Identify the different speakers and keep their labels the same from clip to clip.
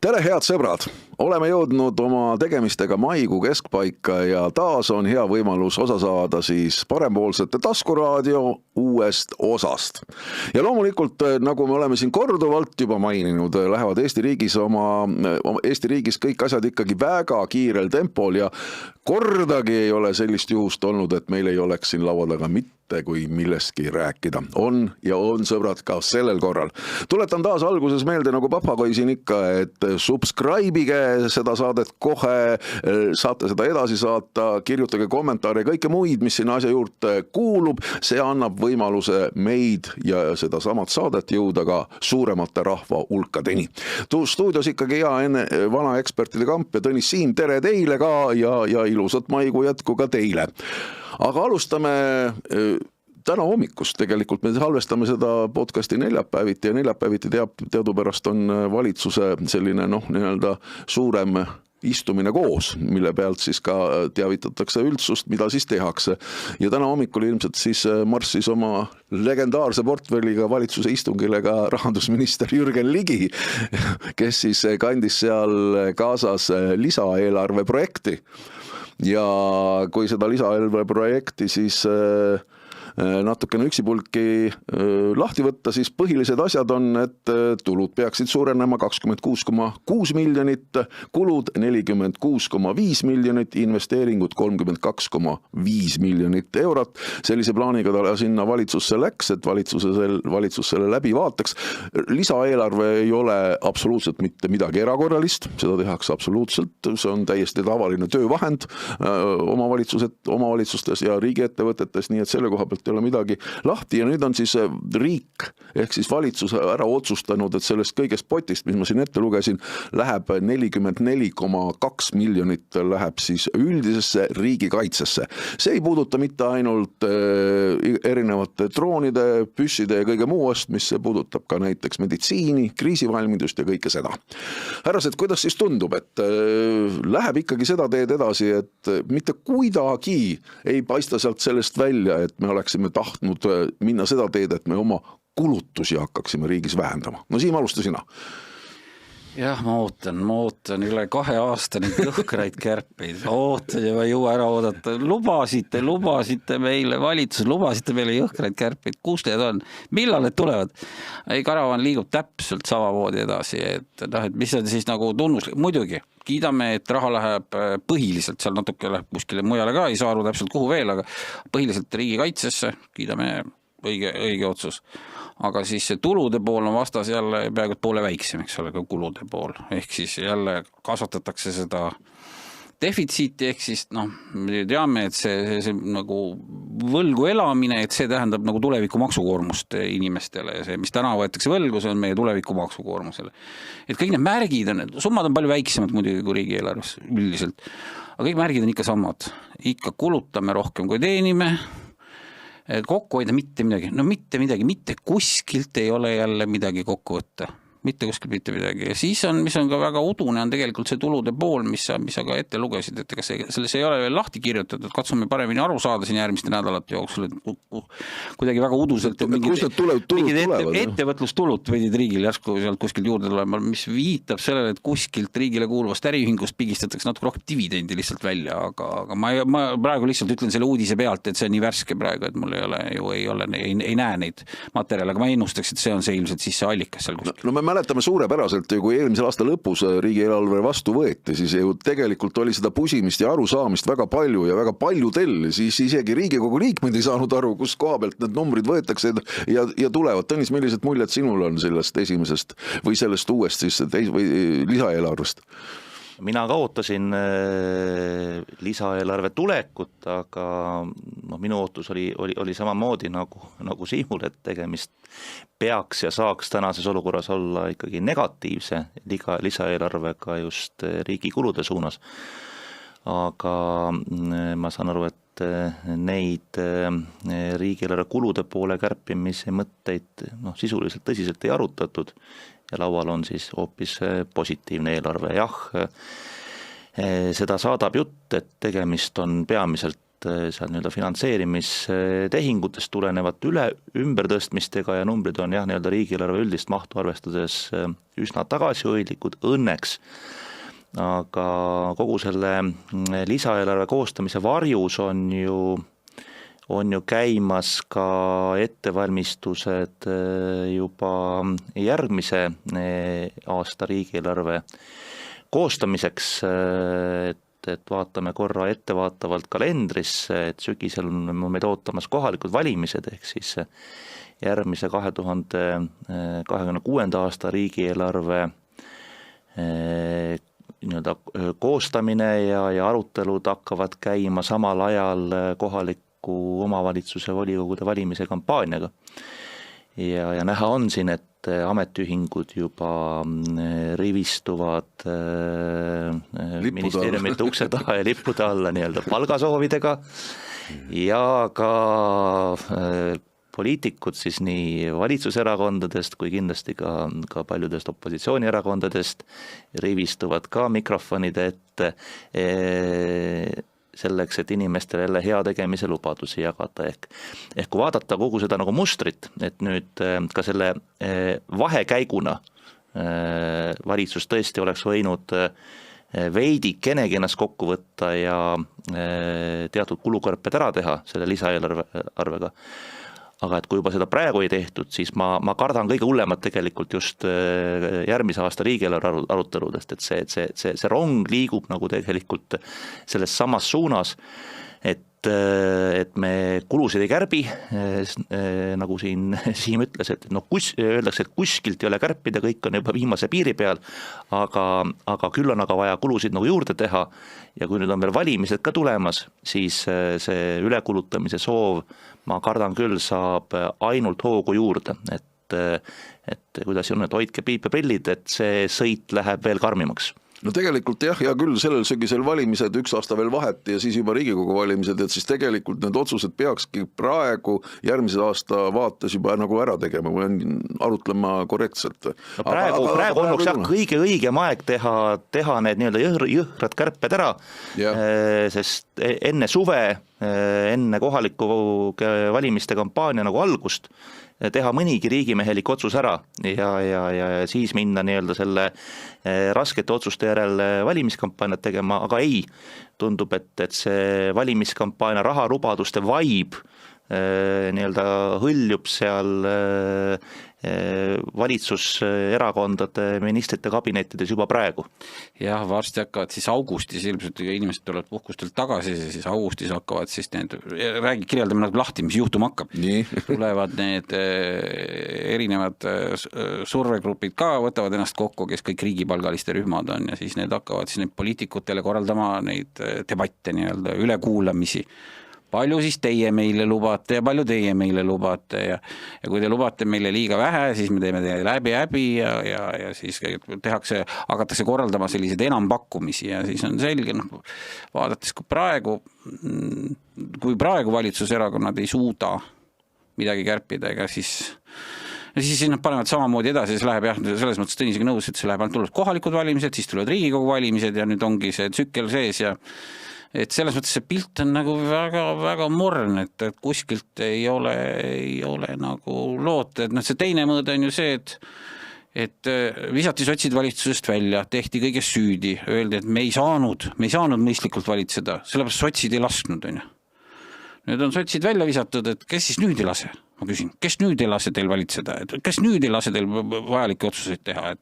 Speaker 1: Tere, head sõbrad! Oleme jõudnud oma tegemistega maikuu keskpaika ja taas on hea võimalus osa saada siis parempoolsete taskuraadio uuest osast. Ja loomulikult, nagu me oleme siin korduvalt juba maininud, lähevad Eesti riigis kõik asjad ikkagi väga kiirel tempol ja kordagi ei ole sellist juhust olnud, et meil ei oleks siin laua taga mitte kui millestki rääkida. On sõbrad ka sellel korral. Tuletan taas alguses meelde nagu papagoi siin ikka, et subscribe'ige seda saadet kohe, saate seda edasi saata, kirjutage kommentaare ja kõike muid, mis siin asja juurde kuulub. See annab võimaluse meid ja seda samat saadet jõuda ka suuremate rahva hulkadeni. Stuudios ikkagi hea enne vana ekspertide kamp ja Tõnis Siim, tere teile ka ja ilusat maikuu jätku ka teile. Aga alustame täna hommikust. Tegelikult me halvestame seda podcasti neljapäeviti ja neljapäeviti teadupärast on valitsuse selline nii-öelda suurem istumine koos, mille pealt siis ka teavitatakse üldsust, mida siis tehakse. Ja täna hommikul ilmselt siis marssis oma legendaarse portfelliga valitsuse istungile ka rahandusminister Jürgen Ligi, kes siis kandis seal kaasas lisaeelarve projekti. Ja kui seda lisaeelarve projekti siis natukene üksipulki lahti võtta, siis põhilised asjad on, et tulud peaksid suurenema 26,6 miljonit, kulud 46,5 miljonit, investeeringud 32,5 miljonit eurot. Sellise plaaniga ta sinna valitsusse läks, et valitsus selle läbi vaataks. Lisaeelarve ei ole absoluutselt mitte midagi erakorralist, seda tehakse absoluutselt, see on täiesti tavaline töövahend omavalitsustes ja riigiettevõtetes, nii et selle koha pealt ei ole midagi lahti ja nüüd on siis riik ehk siis valitsus ära otsustanud, et sellest kõigest potist, mis ma siin ette lugesin, läheb 44,2 miljonit läheb siis üldisesse riigikaitsesse. See ei puuduta mitte ainult erinevate droonide, püsside ja kõige muu ostmist, see puudutab ka näiteks meditsiini, kriisivalmidust ja kõike seda. Härrased, kuidas siis tundub, et läheb ikkagi seda teed edasi, et mitte kuidagi ei paista sealt sellest välja, et me oleksime tahtnud minna seda teed, et me oma kulutusi hakkaksime riigis vähendama. No Siim, alusta sina.
Speaker 2: Jah, ma ootan üle 2 aasta neid jõhkraid kärpeid. Ootan ja ma ei jõua ära oodata. Lubasite meile valitsus, lubasite meile jõhkraid kärpeid. Kus need on? Millal need tulevad? Karavan liigub täpselt samamoodi edasi. Et mis on siis nagu tunnuslik? Muidugi, kiidame, et raha läheb põhiliselt, seal natuke läheb kuskile mujale ka, ei saa aru täpselt kuhu veel, aga põhiliselt riigikaitsesse, kiidame õige otsus. Aga siis see tulude pool on vastas jälle peaaegu poole väiksem, eks ole, ka kulude pool. Ehk siis jälle kasvatatakse seda defitsiiti, ehk siis me teame, et see nagu võlgu elamine, et see tähendab nagu tuleviku maksukoormust inimestele ja see, mis täna võetakse võlgu, see on meie tuleviku maksukoormusele. Et kõik need märgid on, summad on palju väiksemad muidugi kui riigieelarves üldiselt, aga kõik märgid on ikka samad. Ikka kulutame rohkem kui teenime, kokku hoida mitte midagi, mitte kuskilt ei ole jälle midagi kokku võtta. Mitte kuskilt mitte midagi. Ja siis on, mis on ka väga udune, on tegelikult see tulude pool, mis sa ka ette lugesid, et selles ei ole veel lahti kirjutatud, katsume paremini aru saada siin järgmiste nädalate jooksul, et kuidagi väga uduselt ettevõtlustulud võidid riigil järsku sealt kuskilt juurde tulema, mis viitab sellele, et kuskilt riigile kuuluvast äriühingust pigistatakse natuke rohkem dividendi lihtsalt välja, aga ma praegu lihtsalt ütlen selle uudise pealt, et see on nii värske praegu, et mul ei näe neid materjale, aga ma ennustaks, et see on see ilmselt siis see allikas seal kuskil.
Speaker 1: No me mäletame suurepäraselt, kui eelmisel aasta lõpus riigieelarve vastu võeti, siis ju tegelikult oli seda pusimist ja arusaamist väga palju ja väga paljudel, siis isegi Riigikogu liikmed ei saanud aru, kus koha pealt need numbrid võetakse ja tulevad. Tõnis, millised muljed sinul on sellest esimesest või sellest uuest siis lisaeelarvest?
Speaker 3: Mina ka ootasin lisaeelarve tulekut, aga minu ootus oli samamoodi nagu Siimul, et tegemist peaks ja saaks tänases olukorras olla ikkagi negatiivse lisaeelarvega just riigi kulude suunas. Aga ma saan aru, et neid riigieelarve kulude poole kärpimise mõtteid sisuliselt tõsiselt ei arutatud ja laual on siis hoopis positiivne eelarve. Jah, seda saadab jutt, et tegemist on peamiselt seal nii-öelda finantseerimistehingutest tulenevat ümbertõstmistega ja numbrid on jah, nii-öelda riigieelarve üldist mahtu arvestades üsna tagasihoidlikud õnneks, aga kogu selle lisaeelarve koostamise varjus on ju käimas ka ettevalmistused juba järgmise aasta riigieelarve koostamiseks, et vaatame korra ettevaatavalt kalendrisse, et sügisel on meid ootamas kohalikud valimised, ehk siis järgmise 2026. aasta riigieelarve nii-öelda koostamine ja arutelud hakkavad käima samal ajal kohaliku omavalitsuse volikogude valimise kampaaniaga. Ja näha on siin, et ametiühingud juba rivistuvad ministeeriumite ukse taha ja lippude alla nii-öelda palgasoovidega ja ka poliitikud siis nii valitsuserakondadest kui kindlasti ka paljudest opositsioonierakondadest rivistuvad ka mikrofonide ette selleks, et inimestele jälle hea tegemise lubadusi jagada. Ehk kui vaadata kogu seda nagu mustrit, et nüüd ka selle vahekäiguna valitsus tõesti oleks võinud veidikenegi ennast kokku võtta ja teatud kulukõrped ära teha selle lisaeelarvega. Aga et kui juba seda praegu ei tehtud, siis ma kardan kõige hullemat tegelikult just järgmise aasta riigieelarve aruteludest, et see rong liigub nagu tegelikult selles samas suunas, et me kulusid ei kärbi, nagu siin Siim ütles, et öeldakse, et kuskilt ei ole kärpida, kõik on juba viimase piiri peal, aga küll on aga vaja kulusid nagu juurde teha ja kui nüüd on veel valimised ka tulemas, siis see ülekulutamise soov, ma kardan küll, saab ainult hoogu juurde, et kuidas on, et hoidke piip ja prillid, et see sõit läheb veel karmimaks.
Speaker 1: No tegelikult jah, ja küll sellel sügisel valimised, 1 aasta veel vahet ja siis juba Riigikogu valimised, et siis tegelikult need otsused peakski praegu järgmise aasta vaates juba nagu ära tegema või arutlema korrektselt.
Speaker 3: No praegu olnuks jah kõige õigem aeg teha need nii-öelda jõhrad kärped ära, sest enne suve, enne kohaliku valimiste kampaania nagu algust, teha mõnigi riigimehelik otsus ära ja siis minna nii-öelda selle raskete otsuste järel valimiskampaaniat tegema, aga ei, tundub, et see valimiskampaania rahalubaduste vaib nii-öelda hõljub seal valitsuserakondade ministrite kabinettides juba praegu.
Speaker 2: Jah, varsti hakkavad siis augustis, ilmselt inimesed tulevad puhkustelt tagasi, siis augustis hakkavad siis need, kirjeldame nagu lahti, mis juhtuma hakkab. Tulevad need erinevad survegrupid ka, võtavad ennast kokku, kes kõik riigipalgaliste rühmad on ja siis need hakkavad siis need poliitikutele korraldama neid debatte nii-öelda ülekuulamisi. Palju siis teie meile lubate ja palju teie meile lubate ja kui te lubate meile liiga vähe, siis me teeme teile läbi ja siis hakatakse korraldama selliseid enampakkumisi ja siis on selge, vaadates kui praegu valitsuserakonnad ei suuda midagi kärpida, ega siis nad panevad samamoodi edasi, siis läheb jah, selles mõttes Tõnisega nõus, et see läheb ainult kohalikud valimised, siis tulevad Riigikogu valimised ja nüüd ongi see tsükkel sees ja et selles mõttes see pilt on nagu väga morn, et kuskilt ei ole nagu loota, et see teine mõõde on ju see, et visati sotsid valitsusest välja, tehti kõiges süüdi, öeldi, et me ei saanud mõistlikult valitseda, sellepärast sotsid ei lasknud, on ju. Nüüd on sotsid välja visatud, et kes siis nüüd ei lase? Ma küsin, kes nüüd ei lase teil valitseda? Kes nüüd ei lase teil vajalikke otsuseid teha?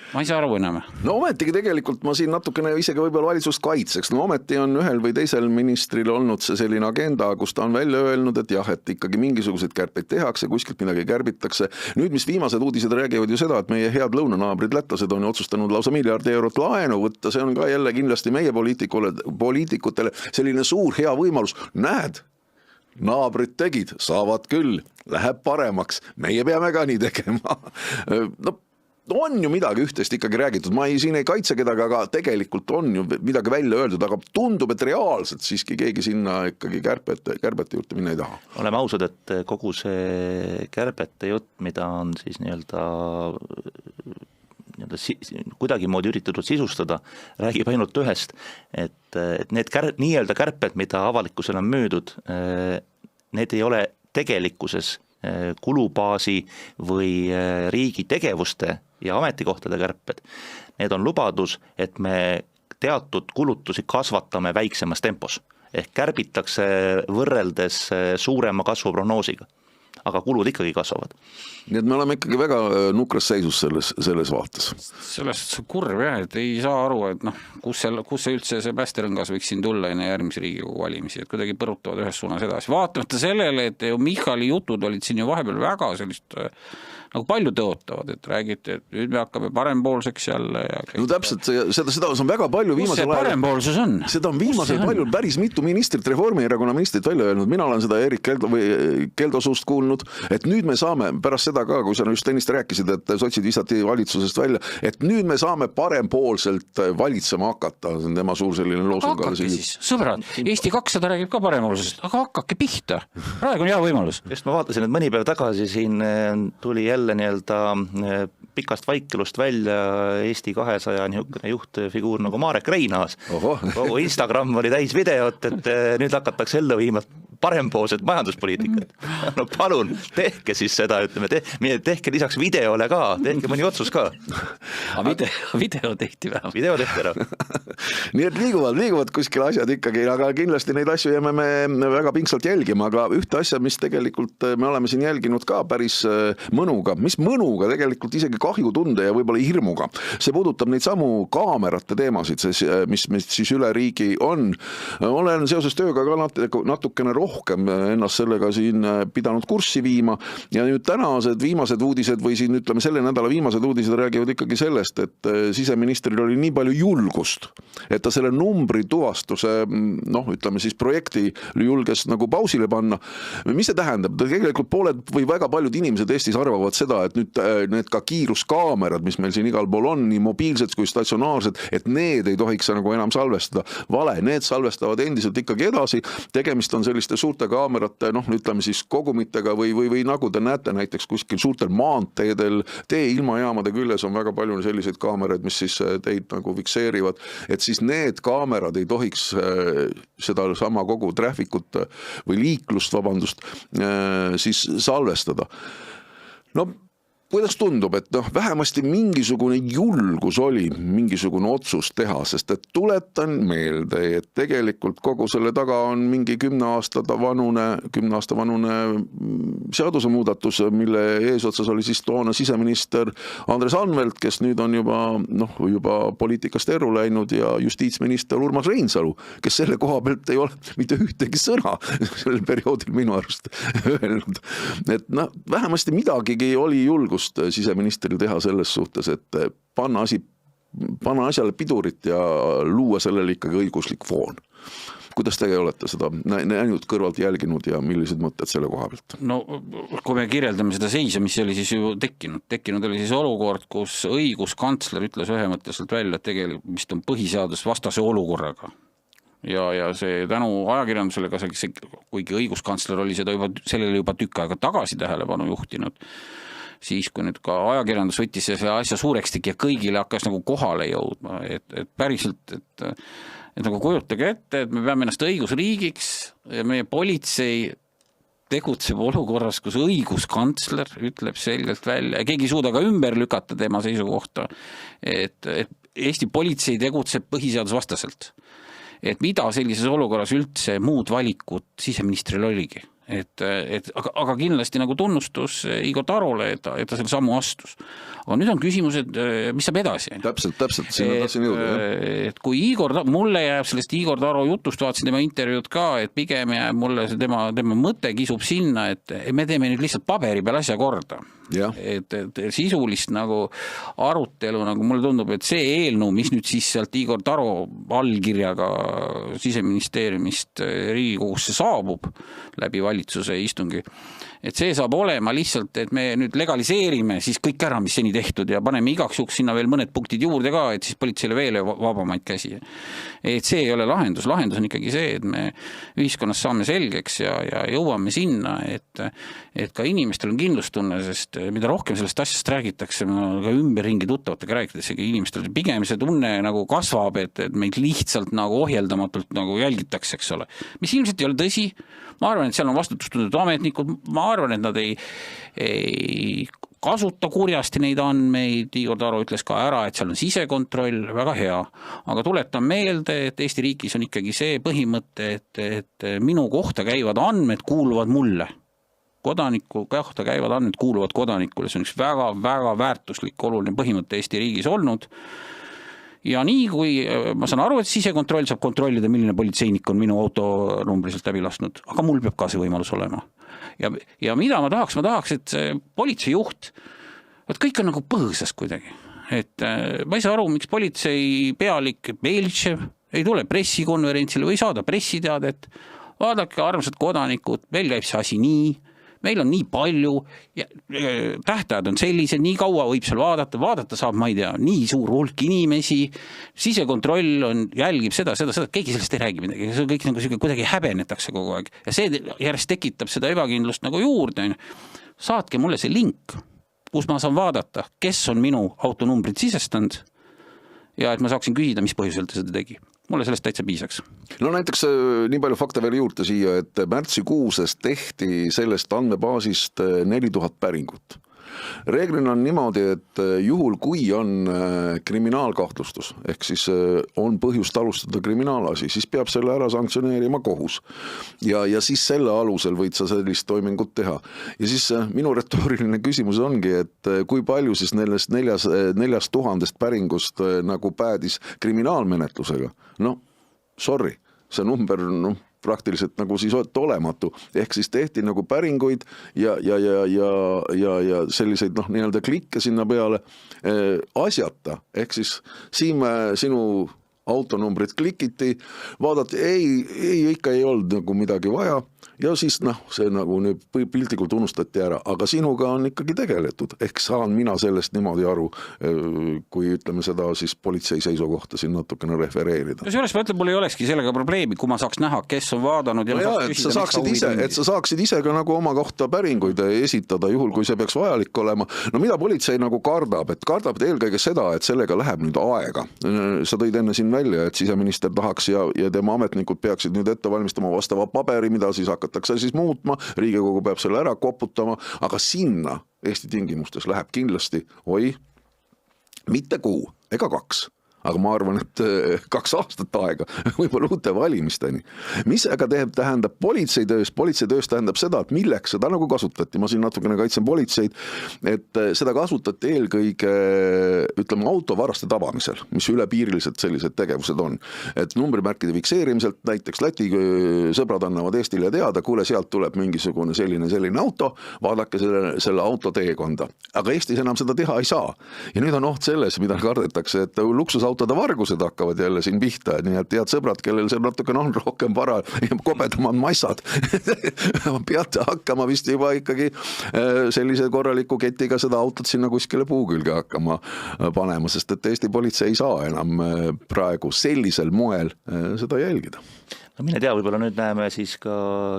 Speaker 2: Ma ei saa aru enam.
Speaker 1: No ometigi tegelikult ma siin natukene isegi võib-olla valitsust kaitseks. No ometi on ühel või teisel ministril olnud see selline agenda, kus ta on välja öelnud, et jah, et ikkagi mingisuguseid kärpeid tehakse, kuskilt midagi kärbitakse. Nüüd, mis viimased uudised räägivad ju seda, et meie head lõunanaabrid lätlased on otsustanud lausa $1 miljard laenu võtta, see on ka jälle kindlasti meie poliitikutele selline suur hea võimalus. Näed, naabrid tegid, saavad küll, läheb paremaks, meie peame ka nii tegema. On ju midagi ühtest ikkagi räägitud, ma siin ei kaitse kedagi, aga tegelikult on ju midagi välja öeldud, aga tundub, et reaalselt siiski keegi sinna ikkagi kärbete juurde minna ei taha.
Speaker 3: Oleme ausad, et kogu see kärbete jutt, mida on siis nii-öelda kuidagimoodi üritatud sisustada, räägib ainult ühest, et need nii-öelda kärped, mida avalikkusele on müüdud, need ei ole tegelikkuses kulubaasi või riigi tegevuste ja ametikohtade kärped. Need on lubadus, et me teatud kulutusi kasvatame väiksemas tempos. Ehk kärbitakse võrreldes suurema kasvuprognoosiga, aga kulud ikkagi kasvavad.
Speaker 1: Nii et me oleme ikkagi väga nukras seisus selles vaates.
Speaker 2: Sellest kurb jah, et ei saa aru, et kus see üldse see päästerõngas võiks siin tulla enne järgmise Riigikogu valimisi, et kuidagi põrutavad ühes suunas edasi. Vaatamata sellele, et Michali jutud olid siin ju vahepeal väga sellist nagu palju tõotavad, et räägite, et nüüd me hakkame parempoolseks jälle.
Speaker 1: No täpselt, seda on väga palju viimasel ajal.
Speaker 2: Parempoolsus on?
Speaker 1: Seda on viimasel palju päris mitu ministrit, Reformierakonna ministrit välja öelnud. Mina olen seda Erik Keldo suust kuulnud, et nüüd me saame pärast seda ka, kui sa just ennist rääkisid, et sotsid visati valitsusest välja, et nüüd me saame parempoolselt valitsema hakata. See on tema suur selline loosung.
Speaker 2: Hakake siis, sõbrad, Eesti 200 räägib ka parempoolsusest, aga hakake pihta. Praegu on hea võimalus.
Speaker 3: Just ma vaatasin, et mõni päev tagasi siin tuli jälle pikast vaikelust välja Eesti 200 juhtfiguur nagu Marek Reinaas. Kogu Instagram oli täis videot, et nüüd hakatakse ellu viima parempoolset majanduspoliitikat. No palun, tehke siis seda, ütleme, tehke lisaks videole ka, tehke mõni otsus ka.
Speaker 2: Video tehti vähem.
Speaker 3: Video tehti ära.
Speaker 1: Nii et liiguvad kuskil asjad ikkagi, aga kindlasti neid asju jääme me väga pingsalt jälgima, aga ühte asja, mis tegelikult me oleme siin jälginud ka päris mõnuga, mis mõnuga tegelikult isegi kahjutunde ja võib-olla hirmuga. See puudutab neid samu kaamerate teemasid, mis siis üle riigi on. Olen seoses tööga ka natukene rohkem ennast sellega siin pidanud kurssi viima ja nüüd tänased viimased uudised või siin ütleme selle nädala viimased uudised räägivad ikkagi sellest, et siseministril oli nii palju julgust, et ta selle numbri tuvastuse, ütleme siis projekti julges nagu pausile panna. Mis see tähendab? Tegelikult pooled või väga paljud inimesed Eestis arvavad seda, et nüüd need ka kiiruskaamerad, mis meil siin igal pool on, nii mobiilsed kui statsionaarsed, et need ei tohiks nagu enam salvestada. Vale, need salvestavad endiselt ikkagi edasi. Tegemist on selliste suurte kaamerate, ütleme siis kogumitega või nagu te näete näiteks kuskil suurtel maanteedel, tee ilmajaamade küljes on väga palju selliseid kaameraid, mis siis teid nagu fikseerivad, et siis need kaamerad ei tohiks seda sama kogu traffikut või liiklust, siis salvestada. Kuidas tundub, et vähemasti mingisugune julgus oli mingisugune otsus teha, sest et tuletan meelde, et tegelikult kogu selle taga on mingi 10 aasta vanune seadusemuudatus, mille eesotsas oli siis toona siseminister Andres Anvelt, kes nüüd on juba poliitikast eru läinud ja justiitsminister Urmas Reinsalu, kes selle koha pealt ei ole mitte ühtegi sõna sellel perioodil minu arust öelnud. Et vähemasti midagigi oli julgus siseministril teha selles suhtes, et panna asjale pidurit ja luua sellele ikkagi õiguslik foon. Kuidas teie olete seda näinud kõrvalt jälginud ja millised mõtted selle koha pealt?
Speaker 2: Kui me kirjeldame seda seisu, mis oli siis ju tekkinud oli siis olukord, kus õiguskantsler ütles ühemõtteliselt välja, et tegelikult vist on põhiseadus vastase olukorraga. Ja see tänu ajakirjandusele, kuigi õiguskantsler oli sellele juba tükk aega tagasi tähelepanu juhtinud, siis kui nüüd ka ajakirjandus võttis selle asja suureks tegi ja kõigile hakkas nagu kohale jõudma, et päriselt, et nagu kujutage ette, et me peame ennast õigusriigiks ja meie politsei tegutseb olukorras, kus õiguskantsler ütleb selgelt välja ja keegi ei suuda ka ümber lükata tema seisukohta, et Eesti politsei tegutseb põhiseadusvastaselt. Et mida sellises olukorras üldse muud valikut siseministril oligi. Aga kindlasti nagu tunnustus Igor Tarole, et ta selle sammu astus. Aga nüüd on küsimus, et mis saab edasi?
Speaker 1: Täpselt, sinna tahtsin jõuda.
Speaker 2: Et kui mulle jääb sellest Igor Taro jutust, vaatasin tema intervjuud ka, et pigem jääb mulle tema mõte kisub sinna, et me teeme nüüd lihtsalt paberi peal asja korda. Et sisulist nagu arutelu, nagu mulle tundub, et see eelnõu, mis nüüd siis sealt Igor Taro allkirjaga siseministeeriumist Riigikogusse saabub läbi valitsuse istungi, et see saab olema lihtsalt, et me nüüd legaliseerime siis kõik ära, mis seni tehtud ja paneme igaks juhuks sinna veel mõned punktid juurde ka, et siis politseile veel vabamaid käsi. Et see ei ole lahendus on ikkagi see, et me ühiskonnas saame selgeks ja jõuame sinna, et ka inimestel on kindlustunne, sest mida rohkem sellest asjast räägitakse, ka ümberringi tuttavatega rääkides, inimestel pigem see tunne nagu kasvab, et meid lihtsalt nagu ohjeldamatult nagu jälgitakse, eks ole. Mis ilmselt ei ole tõsi, ma arvan, et seal on vastutustundetud ametnikud, ma arvan, et nad ei kasuta kurjasti neid andmeid, Igor Taro ütles ka ära, et seal on sisekontroll, väga hea, aga tuletan meelde, et Eesti riigis on ikkagi see põhimõte, et minu kohta käivad andmed kuuluvad mulle. Kodaniku kohta käivad andmed kuuluvad kodanikule, see on üks väga väärtuslik oluline põhimõte Eesti riigis olnud. Ja nii kui ma saan aru, et sisekontroll saab kontrollida, milline politseinik on minu autonumbriselt läbi lasknud, aga mul peab ka see võimalus olema. Ja mida ma tahaks, et see politseijuht, kõik on nagu põõsas kuidagi. Et ma ei saa aru, miks politsei pealik Beltšev ei tule pressikonverentsile või saada pressiteadet. Vaadake, armsad kodanikud, meil käib see asi nii, meil on nii palju, tähtajad on sellised, nii kaua võib seal vaadata saab, ma ei tea, nii suur hulk inimesi, sisekontroll jälgib seda, keegi sellest ei räägi midagi, see on kõik nagu kuidagi häbenetakse kogu aeg ja see järjest tekitab seda ebakindlust nagu juurde. Saatke mulle see link, kus ma saan vaadata, kes on minu autonumbrit sisestanud ja et ma saaksin küsida, mis põhjusel ta seda tegi. Mulle sellest täitsa piisaks.
Speaker 1: No näiteks nii palju fakte veel juurde siia, et märtsikuuses tehti sellest andmebaasist 4000 päringut. Reeglina on niimoodi, et juhul kui on kriminaalkahtlustus, ehk siis on põhjust alustada kriminaalasi, siis peab selle ära sanktsioneerima kohus. Ja siis selle alusel võid sa sellist toimingut teha. Ja siis minu retooriline küsimus ongi, et kui palju siis nendest 4000 päringust nagu päädis kriminaalmenetlusega? No, sorry, see number praktiliselt nagu siis olematu, ehk siis tehti nagu päringuid ja selliseid nii-öelda klikke sinna peale asjata, ehk siis sinu autonumbrit klikiti, vaadati, ei ikka ei olnud nagu midagi vaja ja siis see nagu nüüd piltlikult unustati ära, aga sinuga on ikkagi tegeletud, ehk saan mina sellest niimoodi aru, kui ütleme seda siis politsei seisukohta siin natukene refereerida.
Speaker 2: Ja sellest ma ütlen, mul ei olekski sellega probleemi, kui ma saaks näha, kes on vaadanud ja
Speaker 1: sa saaksid ise ka nagu oma kohta päringuid esitada, juhul kui see peaks vajalik olema. No mida politsei nagu kardab, et eelkõige seda, et sellega läheb nüüd aega. Sa tõid enne siin välja, et siseminister tahaks ja tema ametnikud peaksid nüüd ette valmistama vastava paberi, mida siis hakatakse siis muutma, Riigikogu peab selle ära koputama, aga sinna Eesti tingimustes läheb kindlasti, mitte kuu ega 2, aga ma arvan, et 2 aastat aega, võib-olla uute valimisteni. Mis aga tähendab politseitöös? Politseitöös tähendab seda, et milleks seda nagu kasutati. Ma siin natukene kaitsen politseid, et seda kasutati eelkõige, ütleme, autovaraste tabamisel, mis ülepiiriliselt sellised tegevused on. Et numbrimärkide fikseerimiselt, näiteks Läti sõbrad annavad Eestile teada, kuule, sealt tuleb mingisugune selline auto, vaadake selle auto teekonda. Aga Eestis enam seda teha ei saa. Ja nüüd on oht selles, mida kardetakse, et luksusautode vargused hakkavad jälle siin pihta, nii et head sõbrad, kellel see natukene on rohkem vara ja kobedamad massad, peate hakkama vist juba ikkagi sellise korraliku ketiga seda autot sinna kuskile puu külge hakkama panema, sest et Eesti politsei ei saa enam praegu sellisel moel seda jälgida.
Speaker 3: No mine tea, võib-olla nüüd näeme siis ka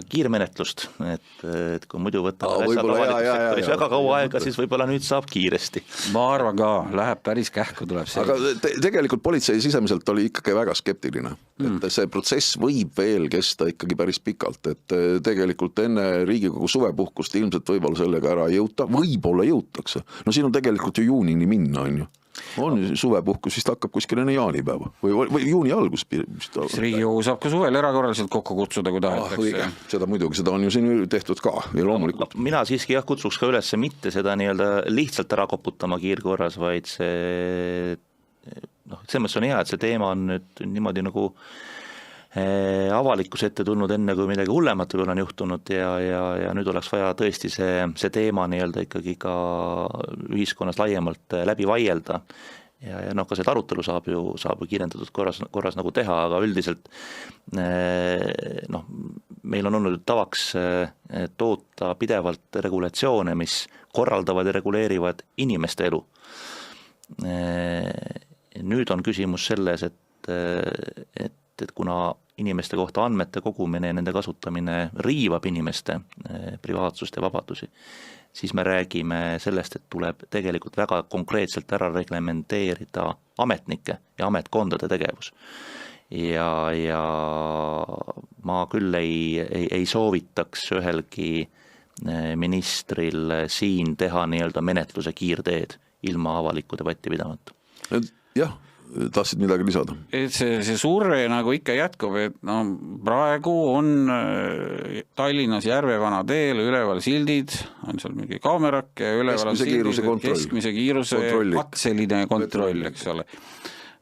Speaker 3: kiirmenetlust, et kui muidu võtame väga kaua aega, siis võib-olla nüüd saab kiiresti.
Speaker 2: Ma arvan ka, läheb päris kähku tuleb see.
Speaker 1: Aga tegelikult politsei sisemiselt oli ikkagi väga skeptiline, et see protsess võib veel kesta ikkagi päris pikalt, et tegelikult enne Riigikogu suvepuhkust ilmselt võib-olla sellega ära jõuta, võib-olla jõutakse. No siin on tegelikult ju juunini minna, on ju. Suvepuhkus vist hakkab kuskil enne jaanipäeva või juuni algus.
Speaker 2: Riigikogu saab ka suvel erakorraliselt kokku kutsuda, kui tahetakse.
Speaker 1: Seda muidugi, seda on ju siin tehtud ka ja loomulikult.
Speaker 3: Mina siiski kutsuks ka üles mitte seda nii-öelda lihtsalt ära koputama kiirkorras, vaid see mõttes on hea, et see teema on nüüd niimoodi nagu avalikus ette tulnud enne, kui midagi hullemat on juhtunud ja nüüd oleks vaja tõesti see teema nii-öelda ikkagi ka ühiskonnas laiemalt läbi vaielda ja noh, ka seda arutelu saab ju kiirendatud korras nagu teha, aga üldiselt noh, meil on olnud tavaks toota pidevalt regulatsioone, mis korraldavad ja reguleerivad inimeste elu. Nüüd on küsimus selles, et kuna inimeste kohta andmete kogumine ja nende kasutamine riivab inimeste privaatsust ja vabadusi, siis me räägime sellest, et tuleb tegelikult väga konkreetselt ära reglementeerida ametnike ja ametkondade tegevus. Ja ma küll ei soovitaks ühelgi ministril siin teha nii-öelda menetluse kiirteed ilma avalikku debatti pidamata.
Speaker 1: Jah, tahtsid midagi lisada?
Speaker 2: Et see surve nagu ikka jätkub, et no praegu on Tallinnas Järvevana teel üleval sildid, on seal mingi kaamerak ja üleval on sildid, keskmise kiiruse katseline kontroll, eks ole.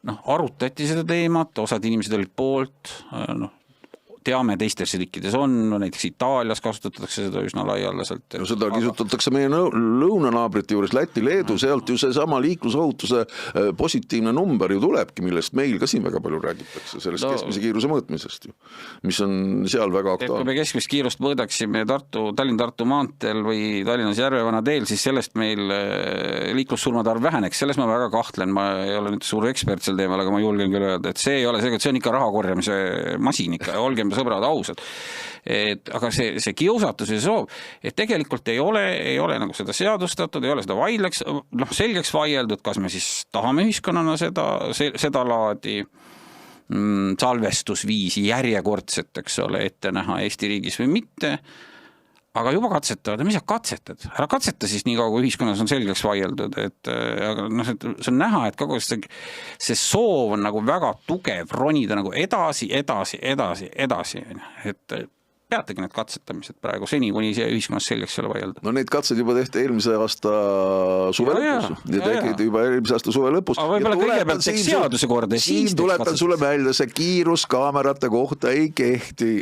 Speaker 2: Noh, arutati seda teemat, osad inimesed olid poolt, noh, teame teistes riikides on, näiteks Itaalias kasutatakse seda üsna laialdaselt.
Speaker 1: No seda kisutatakse meie lõunanaabrite juures, Läti, Leedu, sealt ju see sama liiklusohutuse positiivne number ju tulebki, millest meil ka siin väga palju räägitakse, sellest keskmise kiiruse mõõtmisest ju, mis on seal väga aktuaalne.
Speaker 2: Kui me keskmist kiirust mõõdaksime Tallinn-Tartu maanteel või Tallinnas Järvevana teel, siis sellest meil liiklussurmade arv väheneks, selles ma väga kahtlen, ma ei ole nüüd suur ekspert sel teemal, aga ma julgen küll öelda, et see ei ole see on ikka raha korjamise masin ikka, olgem sõbrad ausad. Aga see kiusatus ja soov, et tegelikult ei ole nagu seda seadustatud, ei ole seda selgeks vaieldud, kas me siis tahame ühiskonnana seda laadi salvestusviisi järjekordset, eks ole, ette näha Eesti riigis või mitte. Aga juba katsetavad, mis sa katsetad? Ära katseta siis nii kaua, kui ühiskonnas on selgeks vaieldud, aga see on näha, et kogu see soov on nagu väga tugev ronida nagu edasi, et peategi need katsetamised praegu seni, kuni see ühiskonnas selgeks ei ole vaielda.
Speaker 1: No neid katsed juba tehti eelmise aasta suve lõpus. Tegid juba eelmise aasta suve lõpus.
Speaker 2: Aga võib-olla kõigepealt teeks seaduse korda.
Speaker 1: Siin tuletan sulle välja, see kiiruskaamerate kohta ei kehti.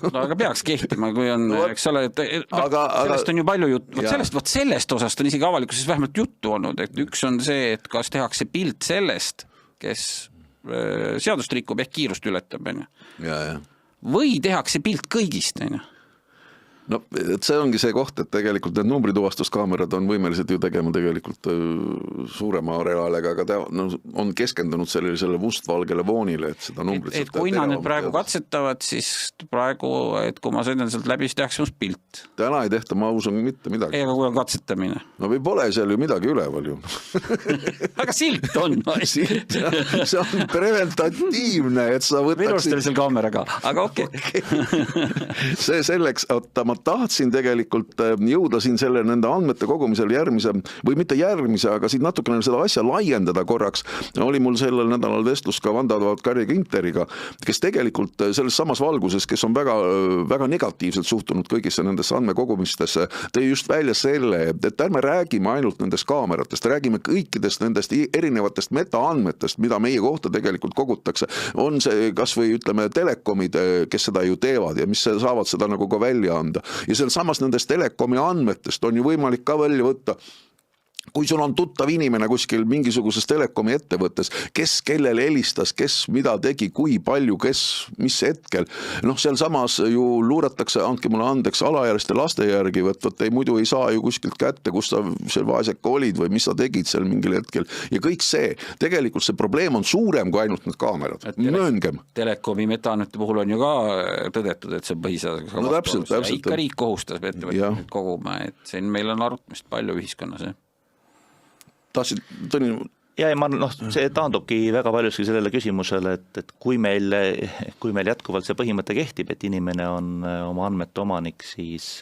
Speaker 2: No aga peaks kehtima, kui on, eks ole, et sellest on ju palju juttu, sellest osast on isegi avalikkuses vähemalt juttu olnud, et üks on see, et kas tehakse pilt sellest, kes seadust rikub ehk kiirust ületab, või tehakse pilt kõigist,
Speaker 1: No, et see ongi see koht, et tegelikult need numbrituvastuskaamerad on võimelised ju tegema tegelikult suurema reaalega, aga ta on keskendunud sellisele mustvalgele voonile, et seda numbrit...
Speaker 2: Et kui nad nüüd praegu katsetavad, siis praegu, et kui ma sõidan sealt läbi, siis tehakse must pilt.
Speaker 1: Täna ei tehta, ma usun mitte midagi.
Speaker 2: Ega kui on katsetamine.
Speaker 1: No või pole seal ju midagi üleval ju.
Speaker 2: Aga silt on.
Speaker 1: Silt, see on preventatiivne, et sa võtaksid...
Speaker 2: Minust oli seal kaamera ka, aga okei.
Speaker 1: See selleks, ma tahtsin tegelikult jõuda siin nende andmete kogumisel järgmise, või mitte järgmise, aga siin natukene seda asja laiendada korraks. Oli mul sellel nädalal vestlus ka vandeadvokaat Kari Ginteriga, kes tegelikult selles samas valguses, kes on väga, väga negatiivselt suhtunud kõigisse nendesse andmekogumistesse, tõi just välja selle, et ärme räägime ainult nendest kaameratest, räägime kõikidest nendest erinevatest metaandmetest, mida meie kohta tegelikult kogutakse. On see kas või ütleme telekomid, kes seda ju teevad ja mis saavad seda nagu ka välja anda. Ja seal samas nendest telekomi andmetest on ju võimalik ka välja võtta, kui sul on tuttav inimene kuskil mingisuguses telekomi ettevõttes, kes kellele helistas, kes mida tegi, kui palju, kes, mis hetkel. Noh, seal samas ju luuratakse, andke mulle andeks, alaealiste laste järgi, võt muidu ei saa ju kuskilt kätte, kus sa seal vaeseka olid või mis sa tegid seal mingil hetkel. Ja kõik see, tegelikult see probleem on suurem kui ainult need kaamerad. Mööngem.
Speaker 2: Telekomi metaandmete puhul on ju ka tõdetud, et see on põhiseadusega
Speaker 1: no, täpselt.
Speaker 2: Ikka riik kohustas ettevõtteid koguma, et siin meil on arutamist palju ühiskonnas.
Speaker 1: Tahtsid, Tõni?
Speaker 3: Ja see taandubki väga paljuski sellele küsimusele, et kui meil jätkuvalt see põhimõte kehtib, et inimene on oma andmete omanik, siis